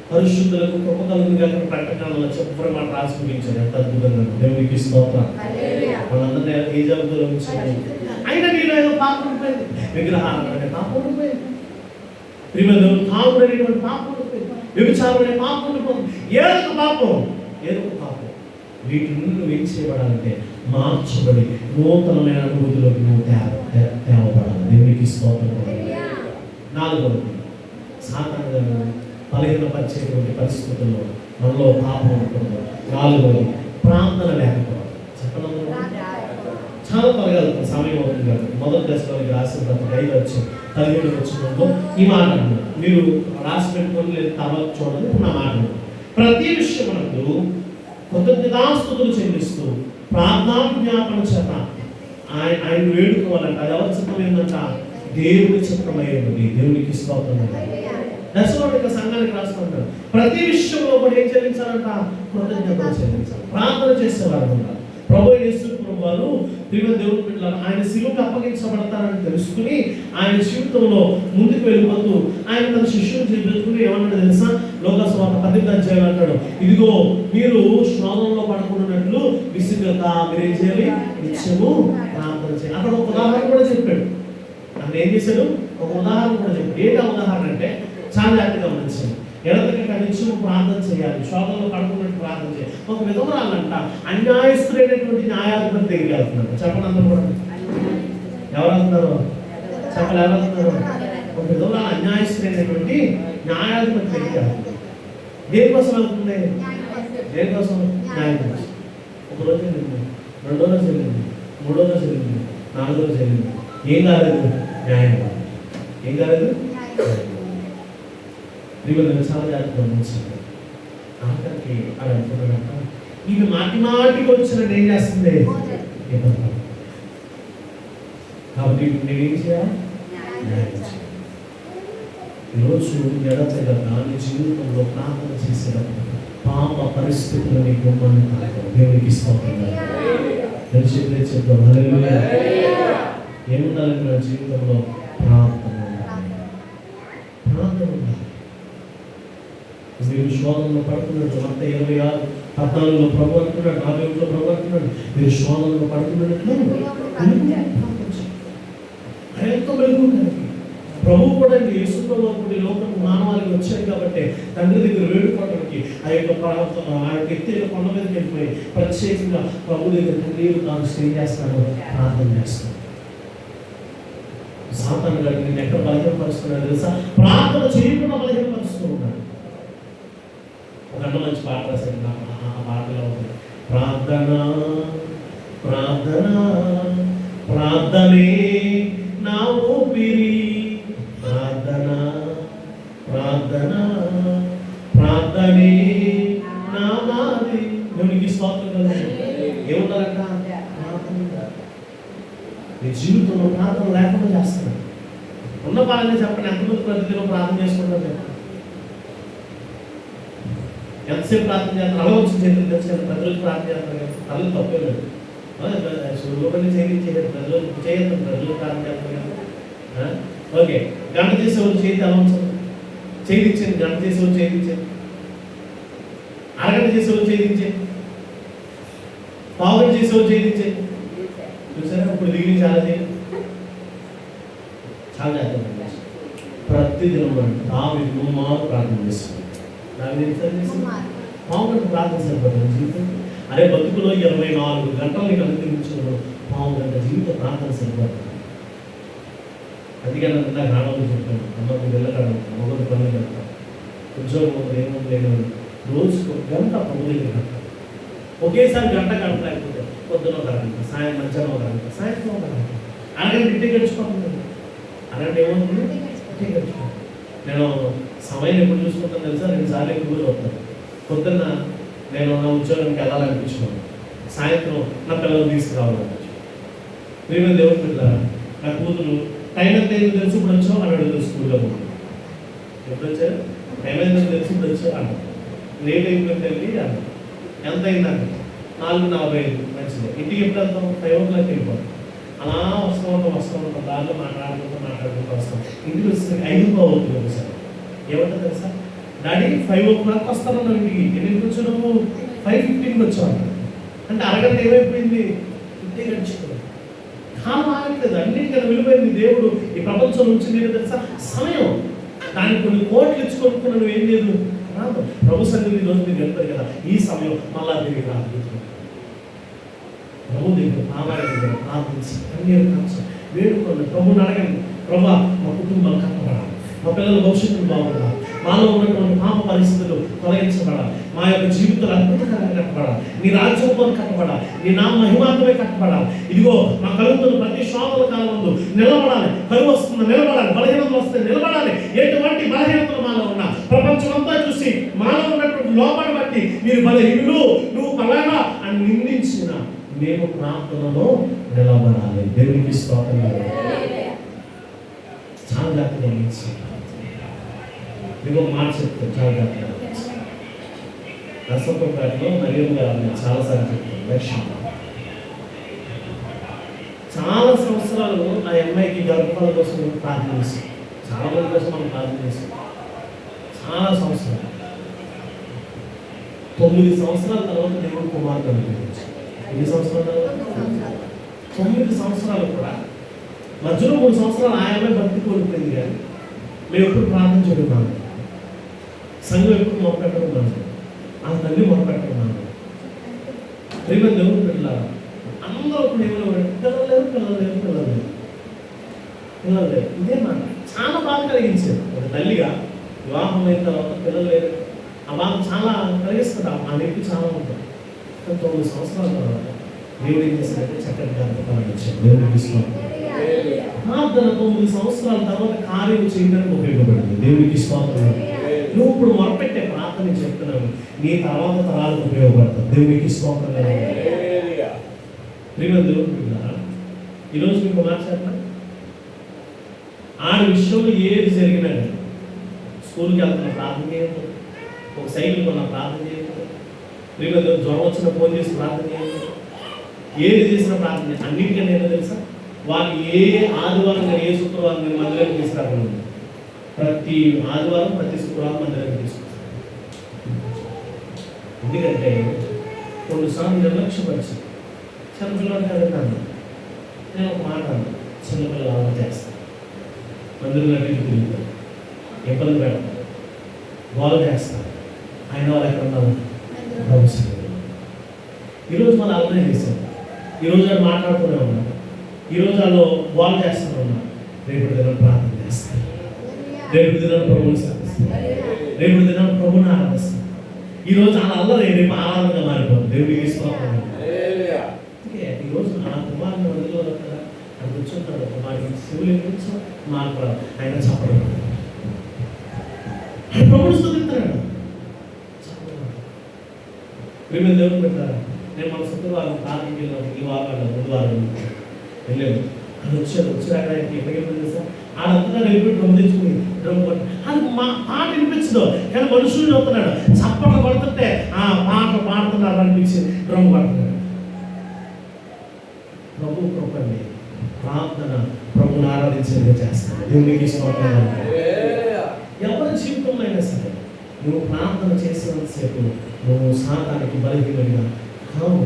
పరిశుద్ధులకు కృప కలుగుతుంది అక్కడ ప్రకటనలో చెప్పని మాట రాసి ముగించాడు. ఎంత అద్భుతంగా! దేవునికి స్తోత్రం. మనందరినీ ఏ జరుగుతుందో ఉంచాడు. అయినా నీలో ఏదో పాపం ఉండిపోయింది. విగ్రహాలు అనే పాపం ఉండిపోయింది. తాగుడు అనేటువంటి పాపం ఉండిపోయింది. వ్యభిచారం అనే పాపం ఉండిపోయింది. ఏదో పాపం. వీటి నుండి నువ్వు ఏం చేయబడాలంటే మార్చబడి నూతనమైన అనుభూతిలోకి నువ్వు తేవబడాలి. దేవునికి స్తోత్రం. నాలుగవది, సాధారణంగా బలహీనపరిచేటువంటి పరిస్థితుల్లో మనలో పాపం ఉంటుందో. నాలుగవది, ప్రార్థన లేకపోవడం. చెప్పడం చాలా త్వరగా సమయం అవుతుంది కదా. మొదటి దశలోకి రాసిన తర్వాత 5 వచ్చి 17 వచ్చినప్పుడు ఈ మాట మీరు రాసి పెట్టుకొని లేదు తర్వాత చూడండి. నా మాట ప్రతి విషయం మనకు కృతజ్ఞతాస్తుతులు చెల్లిస్తూ ప్రార్థనా జ్ఞాపన చేత ఆయన వేడుకోవాలంట. అది ఎవరి చిత్తం ఏంటంట? దేవుని చిత్తమైనది. దేవునికి స్తోత్రం. దశలోనిక సంఘానికి రాసుకుంటారు. ప్రతి విషయంలో కూడా ఏం చెల్లించాలంట? కృతజ్ఞతలు చెల్లించాలి. ప్రార్థన చేసేవారు ఉన్నారు. ప్రభు యేసు వారు దేవుని బిడ్డలను ఆయన శిలువకు అప్పగించబడతారని తెలుసుకుని ఆయన జీవితంలో ముందుకు వెళ్ళిపోతూ ఆయన తన శిష్యులు చెప్పుకుని ఏమన్నాడు తెలుసా? లోకస్వార్త 10వ అధ్యాయం అంటాడు, ఇదిగో మీరు శోధనలో పడుకున్నట్లు విసుగక మీరేం చేయాలి? నిత్యము ప్రార్థన చేయాలి. అక్కడ ఒక ఉదాహరణ కూడా చెప్పాడు. అక్కడ ఏం చేశాడు? ఒక ఉదాహరణ కూడా చెప్పాడు. ఏంటా ఉదాహరణ అంటే చాలా జాగ్రత్తగా గమనించండి. ఎడతెగక నిత్యము ప్రార్థన చేయాలి, శోధనలో పడుకున్నట్టు ప్రార్థన చేయాలి. ఒక విధవరాలంట అన్యాయస్తుడైనటువంటి న్యాయాధిపతి దగ్గరికి వెళ్తున్నారు. చెప్పండి అందరూ కూడా ఎవరు వెళ్తున్నారు? చెప్పండి ఎవరు వెళ్తున్నారు? ఒక విధవరాలు అన్యాయస్తుడైనటువంటి న్యాయాధిపతి దగ్గరికి వెళ్తున్నారు. దేనికోసం వెళ్తుంది? దేనికోసం? న్యాయం కోసం. ఒక రోజు వెళ్ళింది, రెండో రోజు వెళ్ళింది, మూడో రోజు వెళ్ళింది, నాలుగో రోజు వెళ్ళింది. ఏం కాలేదు? న్యాయం కాదు. ఏం కాలేదు? దేవుడు చాలా జాగ్రత్తగా గమనించాడు. ఆఖరికి అలా అనుకున్నాడంట, ఇది మాటి మాటికి వచ్చిన ఏం చేస్తుంది? కాబట్టి నేనేం చేయాలి? న్యాయం చేయాలి. ఈరోజు ఎడతెగక నీ జీవితంలో ప్రార్థన చేసేటప్పుడు పాప పరిస్థితులు నీ గుమ్మాన్ని తాకవు. దేవునికి స్తోత్రం. చెప్తాం హల్లెలూయా. ఏముండాలంటే నా జీవితంలో ప్రార్థన ఉండాలి. ప్రార్థన ఉండాలి. మీరు శోధనలో పడుతున్నట్టు అంత 26:14 ప్రభు అంటున్నాడు, 41 ప్రభు అంటున్నాడు, మీరు శోధనలో పడుతున్నట్లు ఎంతో వెలుగు కలిగి ప్రభు కూడా యేసు ప్రభు లోకం మానవాళికి వచ్చాయి కాబట్టి తండ్రి దగ్గర వేడుకోవడానికి ఆ యొక్క ఎత్తైన కొండ మీదకి వెళ్ళిపోయి ప్రత్యేకంగా ప్రభు దగ్గర తండ్రి తాను స్టే చేస్తాను, ప్రార్థన చేస్తాను. సాతాను గారు నేను ఎక్కడ బలహీనపరుస్తున్నాడు తెలుసా? ప్రార్థన చేయకుండా బలహీనపరుస్తూ ఉన్నాడు. ఒక అన్న మంచి పాట రాశాడు, ఆ పాటలో ఉంది, ప్రార్థన ప్రార్థన ప్రార్థనే నా ఊపిరి, ప్రార్థన ప్రార్థన ప్రార్థనే నా మాది. దేవునికి స్తోత్రం కదా. ఏముండాలంట? ప్రార్థన. నీ జీవితంలో ప్రార్థన లేకుండా చేస్తున్నాడు. ఉన్న పాలనే చెప్పండి, ఎంతమంది ప్రతిదినం ప్రార్థన చేసుకుంటారు చెప్పండి? ఎంతసేపు ప్రార్థన చేస్తారు? అలవచ్చు చేతులు తెచ్చారు, ప్రతిరోజు ప్రార్థన చేస్తారు కదా, అలా తప్పే లేదు. సులభంగా చేయలేదు, ప్రతిరోజు చేయొద్దు, ప్రతిరోజు ప్రార్థన చేస్తారు కదా. ఓకే, గంట చేసేవాళ్ళు చేతి అలవచ్చు, చేతి ఇచ్చేది. గంట చేసేవాళ్ళు చేతి ఇచ్చేది, అరగంట చేసేవాళ్ళు చేతి ఇచ్చేది, పావుగంట చేసేవాళ్ళు చేతి ఇచ్చేది. చూసారా? ఇప్పుడు దిగి చాలా చేయాలి, చాలా చేస్తాం. ప్రతిదినం దావీదు 3 మార్లు ప్రార్థన చేస్తున్నాడు. పావుగంట ప్రార్థన సరిపోతుంది జీవితం. అరే బతుకులో 24 గంటలు నీకు అనుగ్రహించడంలో పావుగంట జీవిత ప్రార్థన సరిపోతుంది. అందుకే నాకు ఇందాక రావడం చెప్పాను, అమ్మకి వెళ్ళగడం, అమ్మగోడు పనులు కడతాను, ఉద్యోగం ఏముంది లేదు, రోజుకు 1 గంట పనులు కడతాను. ఒకేసారి గంట లేకపోతే పొద్దున 1 గంట, సాయం మధ్యాహ్నం 1 గంట, సాయంత్రం 1 గంట, అరగంట ఇంటికి గడుచుకోవాలి. అరగంట ఏమవుతుంది? ఇంటికి గడుచుకోవాలి. నేను సమయం ఎప్పుడు చూసుకుంటాను తెలుసా? 2 సార్లు ఎక్కువ వస్తాను. పొద్దున్న నేను నా ఉద్యోగానికి వెళ్ళాలనిపించుకున్నాను, సాయంత్రం నా పిల్లలు తీసుకురావాలనిపించు. మీరు దేవుని పిల్లరా, నా కూతురు టైం ఎంత అయిందో తెలుసు, ఇప్పుడు వచ్చావు అని అడుగుతుంది స్కూల్లో. ఎప్పుడు వచ్చారు? టైం ఎంత తెలుసు, ఇప్పుడు వచ్చావు అన్న. లేట్ అయిపోయింది వెళ్ళి అన్న. ఎంత అయిందండి? 4:45. మంచిది. ఇంటికి ఎప్పుడు వెళ్తాం? 5 o'clock వెళ్ళిపోతాం. అలా వస్తూ ఉంటాం దారిలో మాట్లాడుకుంటూ వస్తాం. ఇంటికి వస్తే 5 అవుతుంది ఒకసారి. ఏమంటారు తెలుసా? డాడీ 5 o'clock వస్తానన్నా ఇంటికి. ఎన్నింటికి వచ్చావు? 5:15 వచ్చావు అన్న. అంటే అరగంట ఏమైపోయింది? ఇంటికి గడిచిపోయింది. కాలం ఆగట్లేదు. అన్నిటికన్నా విలువైంది దేవుడు ఈ ప్రపంచం నుంచి నేను తెలుసా? సమయం. దానికి కొన్ని కోట్లు ఇచ్చుకొనుకున్న నువ్వు ఏం లేదు రాదు. ప్రభు సన్నిధి రోజు మీరు వెళ్తారు కదా, ఈ సమయం మళ్ళా తిరిగి రాదు. ప్రభు దగ్గర ప్రార్థించి కన్నీరు కాల్చి వేడుకోండి, ప్రభుని అడగండి. ప్రభా, మా కుటుంబాలు కట్టబడాలి, మా పిల్లల భవిష్యత్తులు బాగుండాలి, మాలో ఉన్నటువంటి పాప పరిస్థితులు తొలగించబడాలి, మా యొక్క జీవితాలు అద్భుతకరంగా కట్టబడాలి, నీ రాజ్యంలో కట్టబడాలి, నీ నామ మహిమాత్మే కట్టబడాలి. ఇదిగో మా కలుగుతున్న ప్రతి శోధన కాలం ముందు నిలబడాలి. కలుగు వస్తుంది నిలబడాలి, బలహీనతలు వస్తే నిలబడాలి. ఎటువంటి బలహీనతలు మాలో ఉన్నా ప్రపంచం అంతా చూసి మాలో ఉన్నటువంటి లోపాన్ని బట్టి మీరు బలహీనులు, నువ్వు పలానా అని నిందించిన మేము ప్రార్థనలో నిలబడాలి. దేవునికి స్తోత్రం. చాలా జాగ్రత్తగా మీకు ఒక మాట చెప్తాను, చాలా జాగ్రత్తగా. నర్సంపేటలో మరియమ్మ గారు చాలాసార్లు చెప్తాను, లక్ష్యం చాలా సంవత్సరాలు ఆ అమ్మాయికి గర్భఫలం కోసం ప్రార్థన చేస్తాం. చాలా మంది కోసం మనం ప్రార్థన చేస్తాం. చాలా సంవత్సరాలు, 9 సంవత్సరాల తర్వాత దేవుడు కుమార్తె అనుగ్రహించాడు. ఎన్ని సంవత్సరాల తర్వాత? 9 సంవత్సరాలు కూడా. మధ్యలో 3 సంవత్సరాలు ఆ అమ్మాయి భక్తి కోల్పోయింది. కానీ మేము ఎప్పుడు ప్రార్థన చేయడం సంఘం ఎప్పుడు మొదపెట్టడం మనం ఆ తల్లి మొదపెట్టడం మనం ప్రేమ దేవుడు పిల్లలు అందరూ ఇప్పుడు ఏమైనా పిల్లలు లేరు. ఇదే మాట చాలా బాధ కలిగించేది. ఒక తల్లిగా వివాహం అయిన తర్వాత పిల్లలు లేరు, ఆ బాధ చాలా కలిగిస్తుంది. ఆ వ్యక్తి చాలా ఉంటుంది. 9 సంవత్సరాల తర్వాత దేవుడు ఏం చేశాడంటే చక్కటి గారిని ఇచ్చాడు. దేవుడికి ఇష్టం ప్రార్థన 9 సంవత్సరాల తర్వాత కార్యం చేయడానికి ఉపయోగపడింది. దేవుడికి స్తోత్రం. నువ్వు ఇప్పుడు మొరపెట్టే ప్రార్థన చెప్తున్నాను, నీ తర్వాత తరాలకు ఉపయోగపడుతుంది. దేవుడికి స్తోత్రం. ప్రేమ దేవుడు పిల్లరా, ఈరోజు మీకు మాట్లాడతా ఆడి విషయంలో ఏది జరిగినా స్కూల్కి వెళ్తున్న ప్రార్థన చేయదు, ఒక సైకిల్ కొన్న ప్రార్థన చేయదు, ప్రేమ దేవుడు జ్వరం వచ్చిన ఫోన్ చేసి ప్రార్థన చేయదు, ఏది చేసిన ప్రార్థన అన్నింటికీ ఏదో తెలుసా, వాళ్ళు ఏ ఆదివారం కానీ ఏ శుక్రవారం కానీ మందిరానికి తీసుకురాకుండా ప్రతి ఆదివారం ప్రతి శుక్రవారం మందిరానికి తీసుకొస్తారు. ఎందుకంటే కొన్నిసార్లు నిర్లక్ష్యపరిచి చిన్నపిల్లలు కదంటాను, నేను ఒక మాట చిన్నపిల్లలు అలా చేస్తాను, మందిరంలో తిరుగుతారు, ఇబ్బంది పెడతారు, గోలు చేస్తారు, ఆయన వాళ్ళు ఎక్కడ ఉన్నారు. ఈరోజు మనం అలానే చేశారు. ఈరోజు వాళ్ళు మాట్లాడుతూనే ఉన్నారు, ఈరోజు వాళ్ళు గోలు చేస్తూనే ఉన్నారు. రేపు దినం ప్రార్థన చేస్తారు, రేపు దినం ప్రభువుని సాధిస్తారు, రేపు దినం ప్రభువుని ఆరాధిస్తారు. ఈరోజు అలా అల్లరి రేపు ఆనందంగా మారిపోతుంది. దేవుడికి తీసుకోవాలి. ఈరోజు ఆ కుమారుని వదిలో కదా అని కూర్చుంటాడు. కుమారుని శివులు కూర్చో మాట్లాడు, ఆయన చెప్పడం ప్రభుడు స్థుతిస్తాడు. మేము దేవుడు పెట్టారా, నేను మన శుక్రవారం ప్రార్థనకి వెళ్ళినప్పుడు ఈ వారం బుధవారం వెళ్ళాము. అది వచ్చాడు ఎక్కడికి వెళ్ళింది సార్, ఆడంతా వెళ్ళి డ్రమ్ తెచ్చుకుని డ్రమ్ కొట్టి అది మా పాట వినిపించదు, కానీ మనుషులు చెప్తున్నాడు చప్పట్లు కొడుతుంటే ఆ పాట పాడుతున్నారు అనిపించింది, డ్రమ్ కొడుతున్నాడు. ప్రభు కృపని ప్రార్థన ప్రభుని ఆరాధించేది చేస్తాను. దేవునికి ఎవరి జీవితంలో అయినా సరే నువ్వు ప్రార్థన చేసినంతసేపు నువ్వు సాతానికి బలహీనంగా కావు.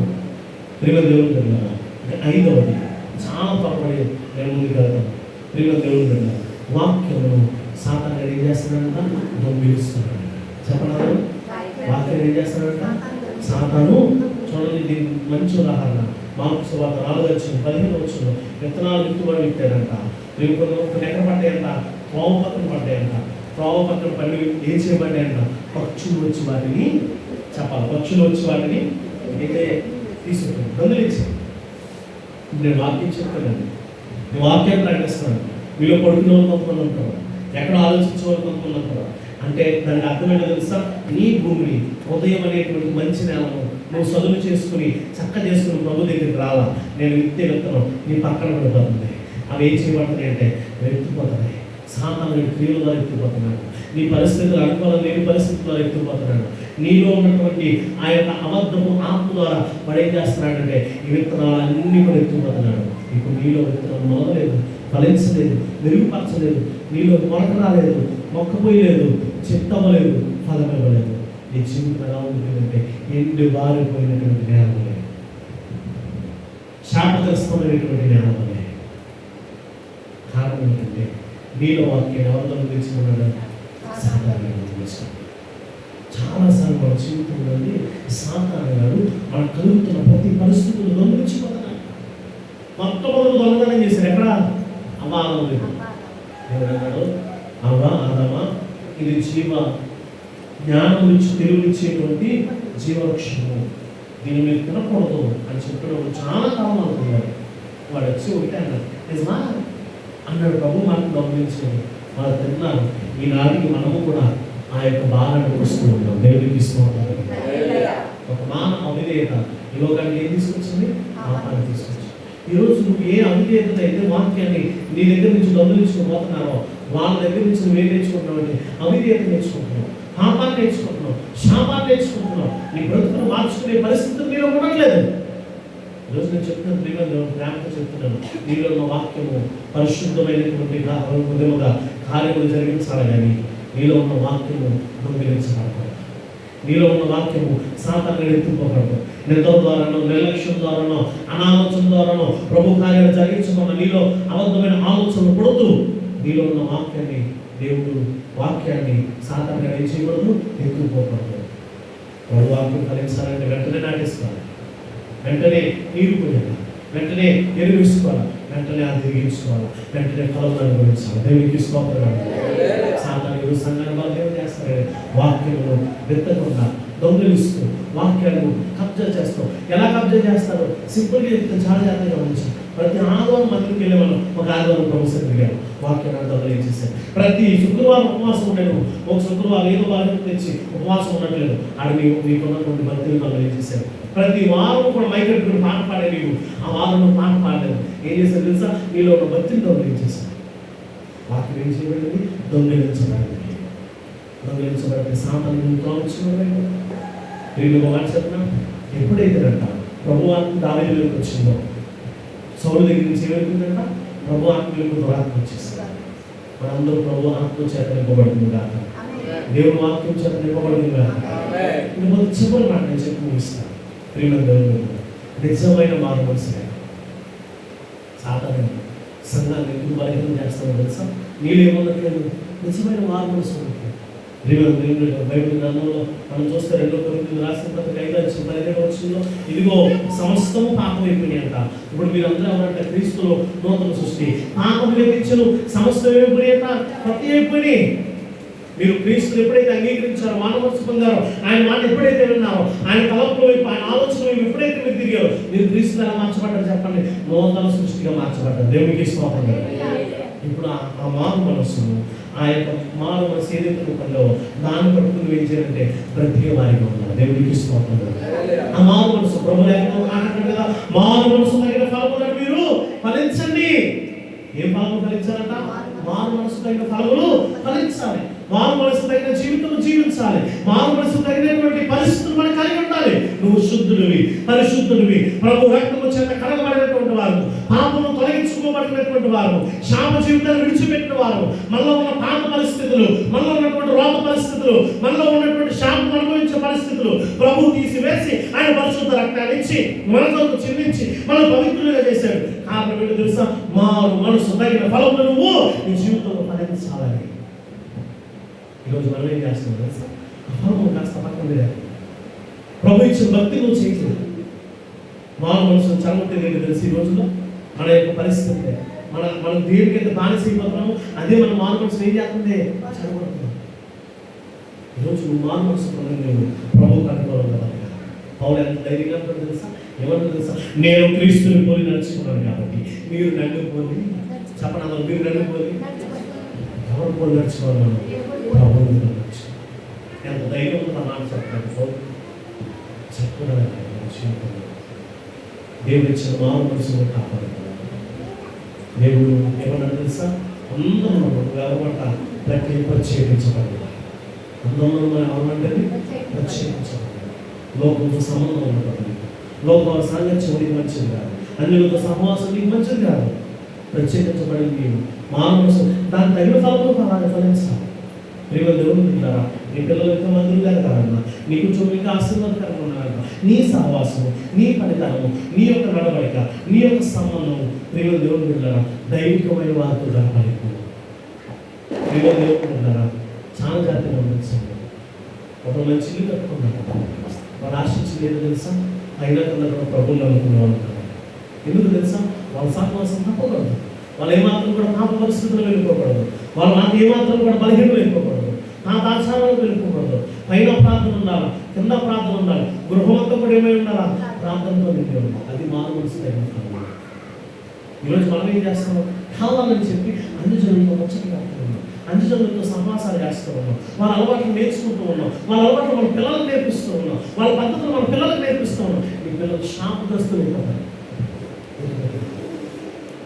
ప్రేమ దేవుడు దగ్గర 5వది చాలా త్వరపడి నేను ముందుకు వెళ్తాను. ప్రేమ దేవుడు దగ్గర వాక్యమును సాతాన్ని ఏం చేస్తున్నాడంట, దొంగిలిస్తున్నాడు. చెప్పలేదు వాక్యం ఏం చేస్తున్నాడంట సాతాను. చూడండి, దీనికి మంచి ఉదాహరణ మార్కు సువార్త 4:15 విత్తనాలు విత్తుబడి విత్తారంట. రేపు కొన్ని ఎక్కడ పడ్డాయంట, త్రోవ పక్కన పడ్డాయంట. త్రోవ పక్కన పడి ఏం చేయబడ్డాయంట, పక్షులు వచ్చి వాటిని చెప్పాలి, పక్షులు వచ్చి వాటిని అయితే తీసుకుంటాను దొంగిలించి. నేను వాక్యం చెప్తానండి, నేను వాక్యాన్ని ప్రకటిస్తున్నాను. మీలో పడుకునే వాళ్ళు కొంతమంది ఉంటారు, ఎక్కడ ఆలోచించే వాళ్ళు కొంతమంది ఉంటారు. అంటే దానికి అర్థమైనా తెలుసా, నీ భూమిని ఉదయం అనేటువంటి మంచి నేలను నువ్వు చదువు చేసుకుని చక్క చేసుకుని ప్రభు దగ్గరికి రాలా. నేను విత్తే విత్తనం నీ పక్కన పడిపోతుంది. అవి ఏం చేయబడుతున్నాయి అంటే ఎత్తుపోతున్నాయి. సాతాను క్రియల ద్వారా ఎత్తుకుపోతున్నాడు. నీ పరిస్థితులు అనుకూలం లేని పరిస్థితుల్లో ఎత్తుకుపోతున్నాడు. నీలో ఉన్నటువంటి ఆ యొక్క అబద్ధము ఆత్మ ద్వారా వాడు ఏం చేస్తున్నాడంటే ఈ విత్తనాలు అన్నీ కూడా ఎత్తుకుపోతున్నాడు. ఇప్పుడు నీలో విత్తనం మొదలలేదు, ఫలించలేదు, మెరుగుపరచలేదు, నీలో మొలక రాలేదు, మొక్కపోయలేదు, చెత్తవ్వలేదు, ఫలం ఇవ్వలేదు. నీ జీవితం ఎలా ఉంటుందంటే ఎండు బారిపోయినటువంటి నేలలే, శాపగ్రస్తమైనటువంటి నేలలే. కారణం ఏంటంటే నీలో వాక్యం ఎవరితో తెలుసుకున్నాడు, సాధారణంగా తెలుసుకున్నాడు. చాలాసార్లు మన జీవితంలోని సాధారణ గారు మనకు కలుగుతున్న ప్రతి పరిస్థితులు దొంగిలించిపోతున్నాడు. మొట్టమొదటి దొంగతనం చేశారు ఎక్కడ, అవాదం లేదు. ఎవరన్నాడు, ఆదామా ఇది జీవ జ్ఞానం నుంచి తెలివిచ్చేటువంటి జీవవృక్షము, దీని మీద తినకూడదు అని చెప్పినప్పుడు చాలా కాలం అనుకున్నారు. వాడు వచ్చి ఒకటే అన్నాడు, నిజమా అన్నాడు. ప్రభు మనకు గమనించాడు, వాళ్ళు తిన్నారు. ఈనాటికి మనము కూడా ఆ యొక్క బాధను వస్తూ ఉన్నాం. దేవుడికి ఇస్తున్నాం. ఒక మాన అవిధేయత ఈ లోకానికి ఏం తీసుకొచ్చింది, పాపాన్ని తీసుకొచ్చింది. ఈరోజు నువ్వు ఏ అవిధేయత అయితే వాక్యాన్ని నీ దగ్గర నుంచి దొంగిలించుకుపోతున్నావో వాళ్ళ దగ్గర నుంచి నువ్వు ఏం నేర్చుకుంటున్నావు అంటే అవిధేయత నేర్చుకుంటున్నావు, పాపాన్ని నేర్చుకుంటున్నావు, శాపాన్ని నేర్చుకుంటున్నావు. నీ బ్రతుకును మార్చుకునే పరిస్థితులు నీలో ఉండట్లేదు. ఈరోజు నేను చెప్తున్నాను, ప్రేమతో చెప్తున్నాను, నీలో ఉన్న వాక్యము పరిశుద్ధమైనటువంటి హృదయముగా కార్యములు జరిగించాలి. కానీ నీలో ఉన్న వాక్యము దొంగిలించబడకూడదు. నీలో ఉన్న వాక్యము సాతాన్ని ఎత్తుకోకూడదు. నిద్ర ద్వారానో, నిర్లక్ష్యం ద్వారానో, అనాలోచన ద్వారానో ప్రభు కార్యాలు జరిగించకుండా నీలో అబద్ధమైన ఆలోచనలు పుడుతూ నీలో ఉన్న వాక్యాన్ని దేవుడు వాక్యాన్ని సాధారణంగా ఏం చేయకూడదు, ఎక్కువపోకూడదు. ప్రభు వాక్యం ఫలించాలంటే వెంటనే నాటేసుకోవాలి, వెంటనే నీరు పోయాలి, వెంటనే ఎరువిసుకోవాలి, వెంటనే అది తిరిగించుకోవాలి, వెంటనే ఫలం అనుభవించాలి. దేవునికి స్తోత్రం. సాధారణ సంఘాన్ని వాళ్ళు ఏం చేస్తారు, వాక్యమును విత్తకుండా దొంగిలిస్తూ వాక్యాలను కబ్జా చేస్తాం. ఎలా కబ్జా చేస్తారో సింపుల్గా చెప్తే చాలా జాగ్రత్తగా ఉంచాలి. ప్రతి ఆదివారం మందికి వెళ్ళే మనం ఒక ఆదివారం ప్రొఫెసర్ దిగారు, వాక్యాన్ని దొంగిలించేసారు. ప్రతి శుక్రవారం ఉపవాసం ఉండేది, ఒక శుక్రవారం ఏదో వారం తెచ్చి ఉపవాసం ఉండట్లేదు, అది మీకున్నటువంటి భక్తులు దొంగిలించేసారు. ప్రతి వారం కూడా మైకెట్టుకుని పాట పాడే నీవు ఆ వారంలో పాట పాడలేదు. ఏం చేశారు తెలుసా, నీలో ఉన్న భక్తిని దొంగిలించేశారు. వాక్యం ఏం చేయబడింది, దొంగిలించబడింది. దొంగిలించబడితే సామాన్యులు తోలుచుకోలేదు. వీళ్ళు మాట చెప్పిన ఎప్పుడైతే అంట ప్రభు ఆత్మ దావీదులోకి వచ్చిందో, సౌలు దగ్గర నుంచి ఏమైపోయిందంట, ప్రభు ఆత్మలకు దురాత్మ వచ్చేసింది. మనందరూ ప్రభు ఆత్మ చేత నింపబడింది కాక, దేవుడు వాక్యం చేత నింపబడింది కాక. ఇంకొక చివరి మాట నేను చెప్పి ముగిస్తాను. ప్రియమైన నిజమైన మారు మనసులే సాధారణ సంఘాన్ని ఎందుకు బలహీనం చేస్తామో తెలుసా, నీళ్ళు ఏమన్నట్లేదు, నిజమైన మారు మనసు ఉంటుంది. బైబిల్ గ్రంథంలో మనం చూస్తే 2 కొరింథీయులకు రాసిన పత్రిక 5:15 ఇదిగో సమస్తము పాపం అయిపోయినాయి అంట. ఇప్పుడు మీరందరూ ఎవరంటే క్రీస్తులో నూతన సృష్టి, పాపం లేపించను, సమస్తం అయిపోయినాయంట, ప్రతి అయిపోయినాయి. మీరు క్రీస్తుని ఎప్పుడైతే అంగీకరించారో, మానవత్వం పొందారో, ఆయన మాట ఎప్పుడైతే విన్నారో, ఆయన తలంపుల వైపు, ఆయన ఆలోచన వైపు ఎప్పుడైతే మీరు తిరిగారో, మీరు క్రీస్తుని ఎలా మార్చబడ్డారు చెప్పండి, నూతన సృష్టిగా మార్చబడ్డారు. దేవునికి స్తోత్రం. ఇప్పుడు ఆ మారు మనస్సును, ఆ యొక్క మారు మనసు ఏదైతే రూపంలో దాన్ని పట్టుకుని ఏం చేయాలంటే బ్రతికే వారిగా ఉన్నారు. దేవునికి స్తోత్రం. ఆ మారు మనసు ప్రభు లేకపోతే కదా, మారు మనసు తగిన ఫలములను మీరు ఫలించండి. ఏం ఫలము ఫలించాలంట, మారు మనసు తగిన ఫలములు ఫలించాలి. మారు మనసు తగిన జీవితం జీవించాలి. మారు మనసు తగినటువంటి పరిస్థితులు మనం కలిగి ఉండాలి. నువ్వు శుద్ధుడివి, పరిశుద్ధుడివి, ప్రభు రక్తము చేత కడగబడినటువంటి వారు, పాపము తొలగించుకోబడినటువంటి వారు, శాప జీవితాన్ని విడిచిపెట్టిన వారు, మనలో ఉన్న పాప పరిస్థితులు, మనలో ఉన్నటువంటి రోగ పరిస్థితులు, మనలో ఉన్నటువంటి శాపం అనుభవించే పరిస్థితులు ప్రభు తీసివేసి ఆయన పరిశుద్ధ రక్తాన్ని ఇచ్చి మన కొరకు చెల్లించి మనం పవిత్రులుగా చేశాడు. కారణం ఏంటో తెలుసా, మారు మనసు తగిన ఫలములు నువ్వు నీ జీవితంలో ఫలించాలని. ఈరోజు మనం ఏం చేస్తున్నాం తెలుసా, ఆ ఫలము కాస్త పక్కన ప్రభు ఇచ్చిన భక్తి నువ్వు చేయలేదు. మారు మనసు చల్లటి లేదు తెలిసి ఈ రోజులో మన యొక్క పరిస్థితి, మనం దేనికైతే బానిస అయిపోతున్నాము అదే మన మారు మనసు ఏం చేస్తుంది, చదవబడుతున్నాం. ఈరోజు నువ్వు మారు మనసు పొందలేవు, ప్రభు కట్టుకోవాలి కదా. పౌలు ఎంత ధైర్యంగా తెలుసా, ఎవరు తెలుసా, నేను క్రీస్తుని పోలి నడుచుకున్నాను కాబట్టి మీరు నన్ను పోలి చెప్పడం, మీరు నన్ను పోలి ఎవరు పోలి నడుచుకోవాలి, మనం ప్రభువుని నడుచుకోవాలి. ఎంత ధైర్యం ఉన్న మాట చెప్తాను చెప్పడం. దేవుడు ఇచ్చిన మారు మనసును కాపాడుతున్నాడు. దేవుడు ఏమన్నా తెలుసా, అందరూ ఎవరమంట ప్రత్యేకించబడ్డారు. అందరూ మనం ఎవరంటే ప్రత్యేకించబడ్డారు. లోకంతో సంబంధం ఉండదు, లోకం సాంగత్యం నీకు మంచిది కాదు, అన్యులతో సహవాసం నీకు మంచిది కాదు. ప్రత్యేకించబడింది నీవు మారు మనసు, దాని తగిన ఫలంలో ఫలించాలి. ప్రియమైన దేవుడు తింటారా, నీ పిల్లలు ఇంకా మందులుగా కాదన్నా, నీ కుటుంబం ఇంకా ఆశీర్వాదకరంగా ఉన్నారన్నా, నీ సహవాసము, నీ పనితనము, నీ యొక్క నడవడిక, నీ యొక్క సంబంధము ప్రియమైన దేవుడు తింటారా దైవికమైన వారితో గడపలేదు. ప్రియమైన దేవుడు తింటారా చాలా జాగ్రత్తగా ఉండించండి. ఒక మంచి ఇల్లు కట్టుకున్నాడు, వాళ్ళు ఆశించింది ఏదో తెలుసా, అయినా కన్నా కూడా ప్రభువులు అనుకున్నాం అనుకున్నాను. ఎందుకు తెలుసా, వాళ్ళ సహవాసం తప్పకూడదు, వాళ్ళు ఏమాత్రం కూడా పాప పరిస్థితులు వెళ్ళిపోకూడదు, వాళ్ళు నాకు ఏమాత్రం కూడా బలహీనలు వెళ్ళిపోకూడదు, నా దాచారాలు వెళ్ళిపోకూడదు. పైన ప్రార్థన ఉండాలి, కింద ప్రార్థన ఉండాలి, గృహంతో కూడా ఏమై ఉండాలా, ప్రార్థనతో నిండి ఉండాలి. అది మారు మనసు తగిన ఫలం. ఈరోజు మనం ఏం చేస్తున్నాం, కావాలని చెప్పి అన్ని జనులతో ముచ్చటగా ఉన్నాం, అన్ని జనులతో సహవాసాలు చేస్తూ ఉన్నాం, వాళ్ళ అలవాట్లు నేర్చుకుంటూ ఉన్నాం, వాళ్ళ అలవాట్లు మన పిల్లలకు నేర్పిస్తూ ఉన్నాం, వాళ్ళ పద్ధతులు మన పిల్లలకు నేర్పిస్తూ ఉన్నాం. మీ పిల్లలు శాపగ్రస్తులు కదా,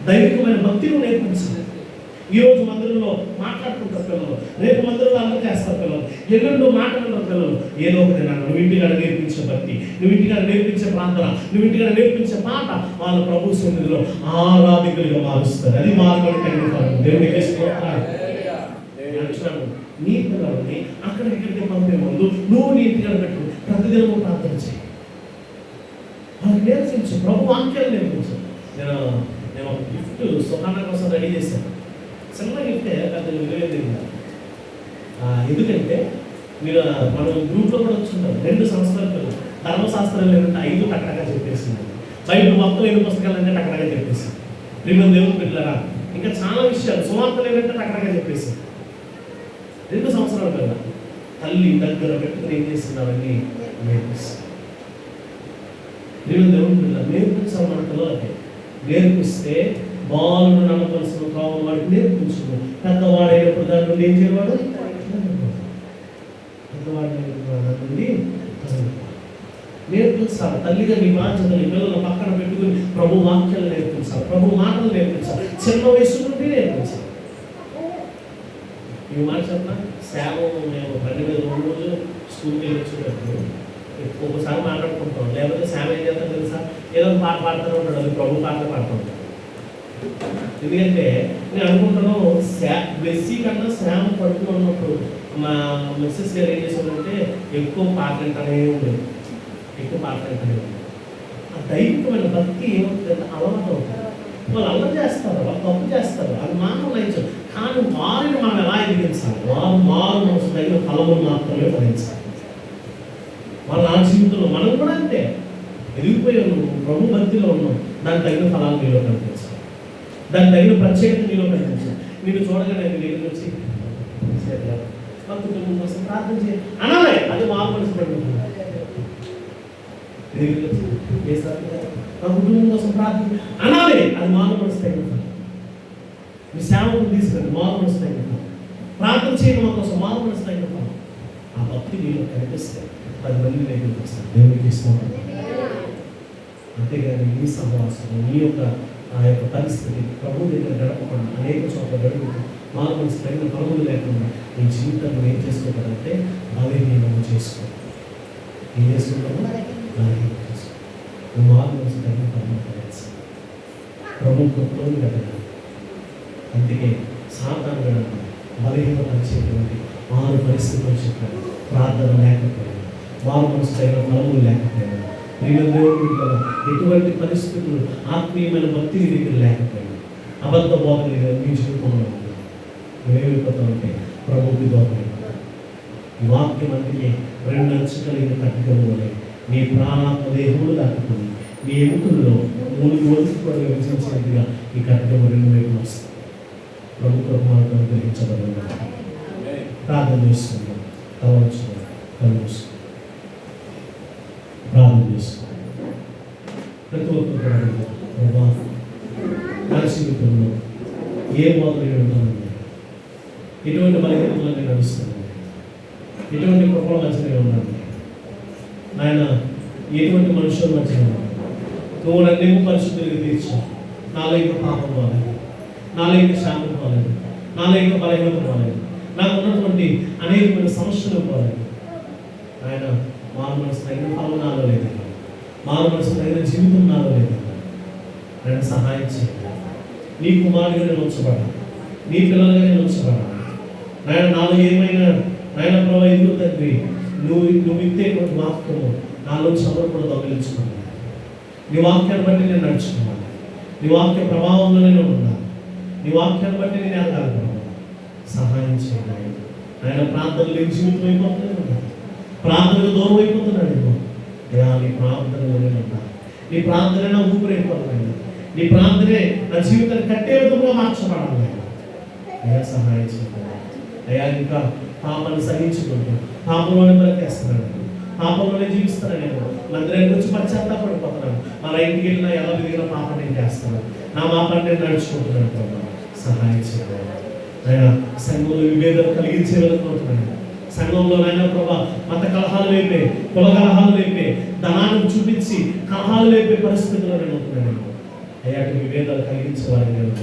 దైవికమైన భక్తిని నేర్పించాలి. ఈరోజు మందిరంలో మాట్లాడుకుంటారు పిల్లలు, రేపు మందిరంలో అందరూ చేస్తారు పిల్లలు, ఎల్లుండో మాట్లాడుతున్నారు పిల్లలు. ఏదో ఒకటి నువ్వు ఇంటికాడ నేర్పించే భక్తి, నువ్వు ఇంటికాడ నేర్పించే ప్రార్థన, నువ్వు ఇంటికాడ నేర్పించే పాట వాళ్ళ ప్రభు సన్నిధిలో ఆరాధికులుగా మారుస్తారు. అది మార్గం దేవునికి నీ పిల్లలని అక్కడ ఇక్కడికి పంపే ముందు నువ్వు నీ ఇంటికాడ పెట్టు, ప్రతిదినము ప్రార్థన చేయి, వాళ్ళకి నేర్పించు, ప్రభు వాక్యాలు నేర్పించు. నేను ఒక గిఫ్ట్ సుఖాన కోసం రెడీ చేశాను, చిన్న గిఫ్టే, పెద్ద విలువైంది. ఎందుకంటే మీరు మనం గ్రూప్లో కూడా వచ్చుంటాం 2 సంవత్సరాల పిల్లలు ధర్మశాస్త్రాలు ఏంటంటే 5 టక్కడగా చెప్పేసింది. బైబిల్ మొత్తం 2 పుస్తకాలు అంటే టక్కడగా చెప్పేసి ప్రియమైన దేవుని పిల్లరా ఇంకా చాలా విషయాలు సువార్తలు ఏంటంటే టక్కడగా చెప్పేసి 2 సంవత్సరాల పిల్ల తల్లి దగ్గర పెట్టుకుని ఏం చేస్తున్నారని నేర్పిస్తారు. ప్రియమైన దేవుని పిల్ల నేర్పించాలి మన పిల్లలకి. నేర్పిస్తే బాలును నడవలసిన త్రోవ వాడికి నేర్పించు. పెద్దవాడైనప్పుడు దాని నుండి ఏం చేయవాడు? నుండి నేర్పించాలి. తల్లిగా నీ బాధ్యతలు పిల్లలు పక్కన పెట్టుకుని ప్రభు వాక్యాలు నేర్పించాలి, ప్రభు మాటలు నేర్పించాలి, చిన్న వయసు నుండి నేర్పించాలి. ఈ మాట చెప్పిన సేవ మేము బండి మీద 2 రోజులు స్కూల్కి వెళ్ళి వచ్చేటప్పుడు ఒక్కోసారి మాట్లాడుకుంటాం. లేకపోతే సేవ ఏం చేస్తాం తెలుసా, ఏదో పాట పాడుతూనే ఉంటాడు, అది ప్రభు పాటలు పాడుతూ ఉంటాడు. ఎందుకంటే నేను అనుకుంటాను బెస్సీ కన్నా సేవ పడుతూ ఉన్నప్పుడు మా మిస్సెస్ గారు ఏం చేసేవారంటే ఎక్కువ పాటలు వింటానే ఉండేది, ఎక్కువ పాటలు వింటానే ఉండేది. ఆ దైవికమైన భక్తి ఏమవుతుందంటే అలవాటు అవుతుంది. వాళ్ళు అల్లరి చేస్తారు, వాళ్ళు తప్పు చేస్తారు, అది మాత్రం నయించారు. కానీ వారిని మనం ఎలా ఎదిగించాలి? వారు మారు మనసు తగిన ఫలములు మాత్రమే ఫలించాలి. వాళ్ళ నా జీవితంలో మనం కూడా అంతే ఎదిగిపోయి ఉన్నాం, ప్రభు భక్తిలో ఉన్నాం, దానికి తగిన ఫలాలు మీలో కనిపించాలి, దానికి తగిన ప్రత్యేకత మీలో కనిపించాలి. మీరు చూడగానే నేను దగ్గర వచ్చి మా కుటుంబం కోసం ప్రార్థన చేయాలి అనాలే, అది మారు మనసు పడుతుంది. మా కుటుంబం కోసం ప్రార్థన అనాలి, అది మారు మనసు తగ్గుతుంది. మీ సేవకు తీసుకురండి, మారు మనసు తగ్గుతుంది. ప్రార్థన చేయడం మా కోసం మారు మనసు తగ్గుతాం. ఆ భక్తి మీలో కనిపిస్తే 10 మంది దగ్గరికి వస్తారు. దేవుడికి ఇష్టం. అంతేగాని ఈ సహవాసం ఈ యొక్క ఆ యొక్క పరిస్థితి ప్రభు దగ్గర గడపకుండా అనేక చోట్ల గడుపుతూ మారు మనసు తగిన పనులు లేకుండా నీ జీవితాన్ని ఏం చేసుకోవాలంటే బలహీనము చేసుకో. ఏం చేసుకుంటాము? బలహీనం చేసుకో. నువ్వు మారు మనసు తగిన పనులు కలిసి ప్రభు కృపలో గడపాలి. అందుకే సాధారణ గడప బలహీన పరిచేటువంటి 6 పరిస్థితులు చెప్పారు. ప్రార్థన లేకపోయినా, మారు మనసు తగిన ఫలములు లేకపోయినా, ఎటువంటి పరిస్థితులు ఆత్మీయమైన భక్తి నీ దగ్గర లేకపోయినా, అబద్ధ బోధన నీ జీవితంలో ఉంది, నువ్వేమైపోతావంటే ప్రభుకి దోహం. ఈ వాక్యం అందుకే 2 అంచు కలిగిన కట్టికలు వలె నీ ప్రాణాత్మ దేహములు దాటుకుని నీ ఎముకల్లో 3 రోజులు కూడా విభజించినట్టుగా ఈ కట్టికలు 2 వైపులు వస్తాయి. ప్రభు కృపను గ్రహించబడిన ప్రార్థన చేస్తున్నాం. కావచ్చు కలుసు ప్రార్థన చేస్తున్నాం. ప్రతి ఒక్కరు ప్రభా నా జీవితంలో ఏ బాధలు ఉంటానండి, ఎటువంటి బలహీనతలు నేను నడుస్తున్నాను, ఎటువంటి కృపల మధ్యనే ఉన్నాను నాయన, ఎటువంటి మనుషుల మధ్య ఉన్నాను. నువ్వు నన్నేమో పరిశుద్ధులుగా తీర్చావు. నాలో ఇంకా పాపం పోలేదు, నాలో ఇంకా శాంతం పోలేదు, నాలో ఇంకా బలహీనత పోలేదు, నాకు ఉన్నటువంటి అనేకమైన సమస్యలు పోలేదు. ఆయన మారు మనసు తగిన ఫలం నాలో లేదు, మారు మనసు తగిన జీవితం నాలో లేదు. నేను సహాయం చేయాలి. నీ కుమారుడిగా నేను ఉంచబడాలి, నీ పిల్లలుగా నేను ఉంచబడాలి. నాయన నాలో ఏమైనా నాయన ప్రభావ ఎందుకు తండ్రి నువ్వు ఇచ్చేటువంటి వాక్యము నాలో చదువు కూడా దొంగిలించుకోవాలి. నీ వాక్యాన్ని బట్టి నేను నడుచుకోవాలి, నీ వాక్య ప్రభావంలో నేను ఉండాలి, నీ వాక్యాన్ని బట్టి నేను ఎదగాలి. సహాయం చేయాలి. ఆయన ప్రార్థనలు లేని జీవితం అయిపోతున్నాడు, ప్రార్థనకు దూరం అయిపోతున్నాడు. నీ ప్రార్థనలో నేను ఉండాలి, నీ ప్రార్థనే నా ఊపిరైపోతున్నాను, నీ ప్రార్థనే నా జీవితాన్ని కట్టే విధంగా మార్చబడాలి. అయ్యా సహాయం చేయాలి. అయ్యా ఇంకా పాపాన్ని సహించుకుంటూ పాపంలోనే బ్రతికేస్తున్నాడు, పాపంలోనే జీవిస్తున్నాను. నేను మందిరానికి వచ్చి పశ్చాత్తాపడిపోతున్నాను. మన ఇంటికి వెళ్ళినా ఎలా విధిగిన పాపం నేను చేస్తున్నాను, నా పాపాన్ని నేను నడుచుకుంటున్నాను. ప్రభావ సహాయం చేయాలి. ఆయన సంఘంలో విభేదాలు కలిగించే వెళ్ళిపోతున్నాను. సంఘంలోనైనా ప్రభా మత కలహాలు లేపే, కుల కలహాలు లేపే, ధనాన్ని చూపించి కలహాలు లేపే పరిస్థితుల్లో నేను అవుతున్నాను. అయ్యా విభేదాలు కలిగించేవాడిని నేను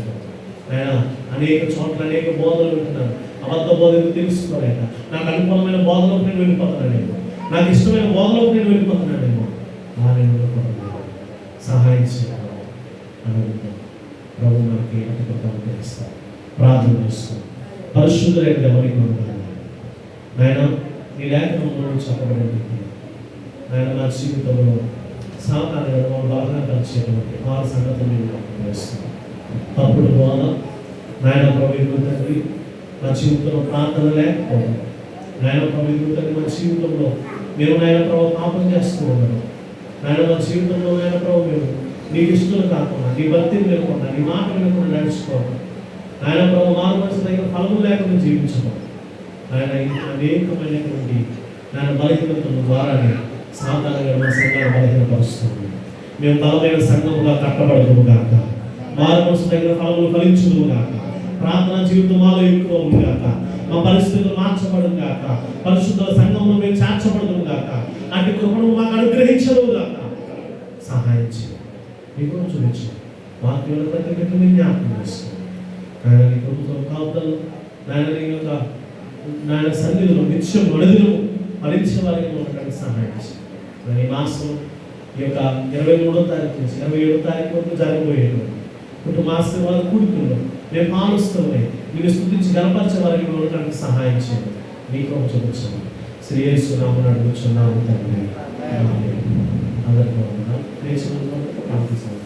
ఆయన అనేక చోట్ల అనేక బోధలు వింటున్నాను. అబద్ధ బోధలు తెలుసుకోలేక నాకు అనుకూలమైన బోధలోకి నేను వెళ్ళిపోతున్నానేమో, నాకు ఇష్టమైన బోధలోకి నేను వెళ్ళిపోతున్నానేమో. నేను వెళ్ళిపోతున్నాను. సహాయం చేయాలి. ప్రభు మనకి అటుపక్కన తెలుస్తాను. ప్రార్థన చేస్తాం. పరిశుద్ధులైన ఎవరికి ఉండాలి నాయన, నీ లేఖనంలో చెప్పబడింది. నాయన నా జీవితంలో సాధారణంగా బాగా కలిసేటువంటి 6 సంగతులు నేను వేస్తాను. తప్పుడు బోధ నాయన ప్రభు తండ్రి, మా జీవితంలో ప్రార్థన లేకపోవడం, నాయన ప్రభు ఎదుగుతుంది మా జీవితంలో మేము నాయన ప్రభు పాపం చేస్తూ ఉండడం, నాయన మా జీవితంలో నాయన ప్రభు మేము నీకు ఇష్టం కాకుండా, నీ భక్తిని లేకుండా, నీ మాట వినకుండా నడుచుకోవడం, నాయన ప్రభు మారు మనసు దగ్గర ఫలము లేకుండా జీవించడం, ఆయన ఇంకా అనేకమైనటువంటి నాయన బలహీనతల ద్వారానే సాధారణంగా మా సంఘాన్ని బలహీనపరుస్తుంది. మేము బలమైన సంఘముగా కట్టబడదుము గాక, మారు మనసు దగ్గర ఫలములు ఫలించుదుము గాక, ప్రార్థన జీవితం మాలో ఎక్కువ ఉంది గాక, మా పరిస్థితులు మార్చబడును గాక, పరిశుద్ధుల సంఘంలో మేము చేర్చబడదుము గాక, అటు కృపను మాకు అనుగ్రహించదు గాక. సహాయం చేయండి, మీకు చూపించు వాక్యంలో ప్రతి ఒక్కటి మేము జ్ఞాపకం చేస్తాం. ఆయన నీ ప్రభుత్వం కాపుదలు, నాయన నీ యొక్క నాయన సన్నిధిలో నిత్యం వడదిలో ఫలించే వారికి ఉండడానికి సహాయం చేయండి. ఈ మాసం ఈ యొక్క 23వ తారీఖు నుంచి 27వ తారీఖు వరకు జరగబోయేటువంటి కుటుంబ ఆశీర్వాద కూడుకుల్లో మేము పాలుస్తున్నాయి మీరు స్తుతించి గణపరిచే వారికి ఉండడానికి సహాయం చేయండి. మీకు చూపించండి. శ్రీ యేసు నామమున అడుగుచున్నాము తండ్రి. ఆమేన్. అందరికీ వందనాలు. ప్రార్థిస్తాం.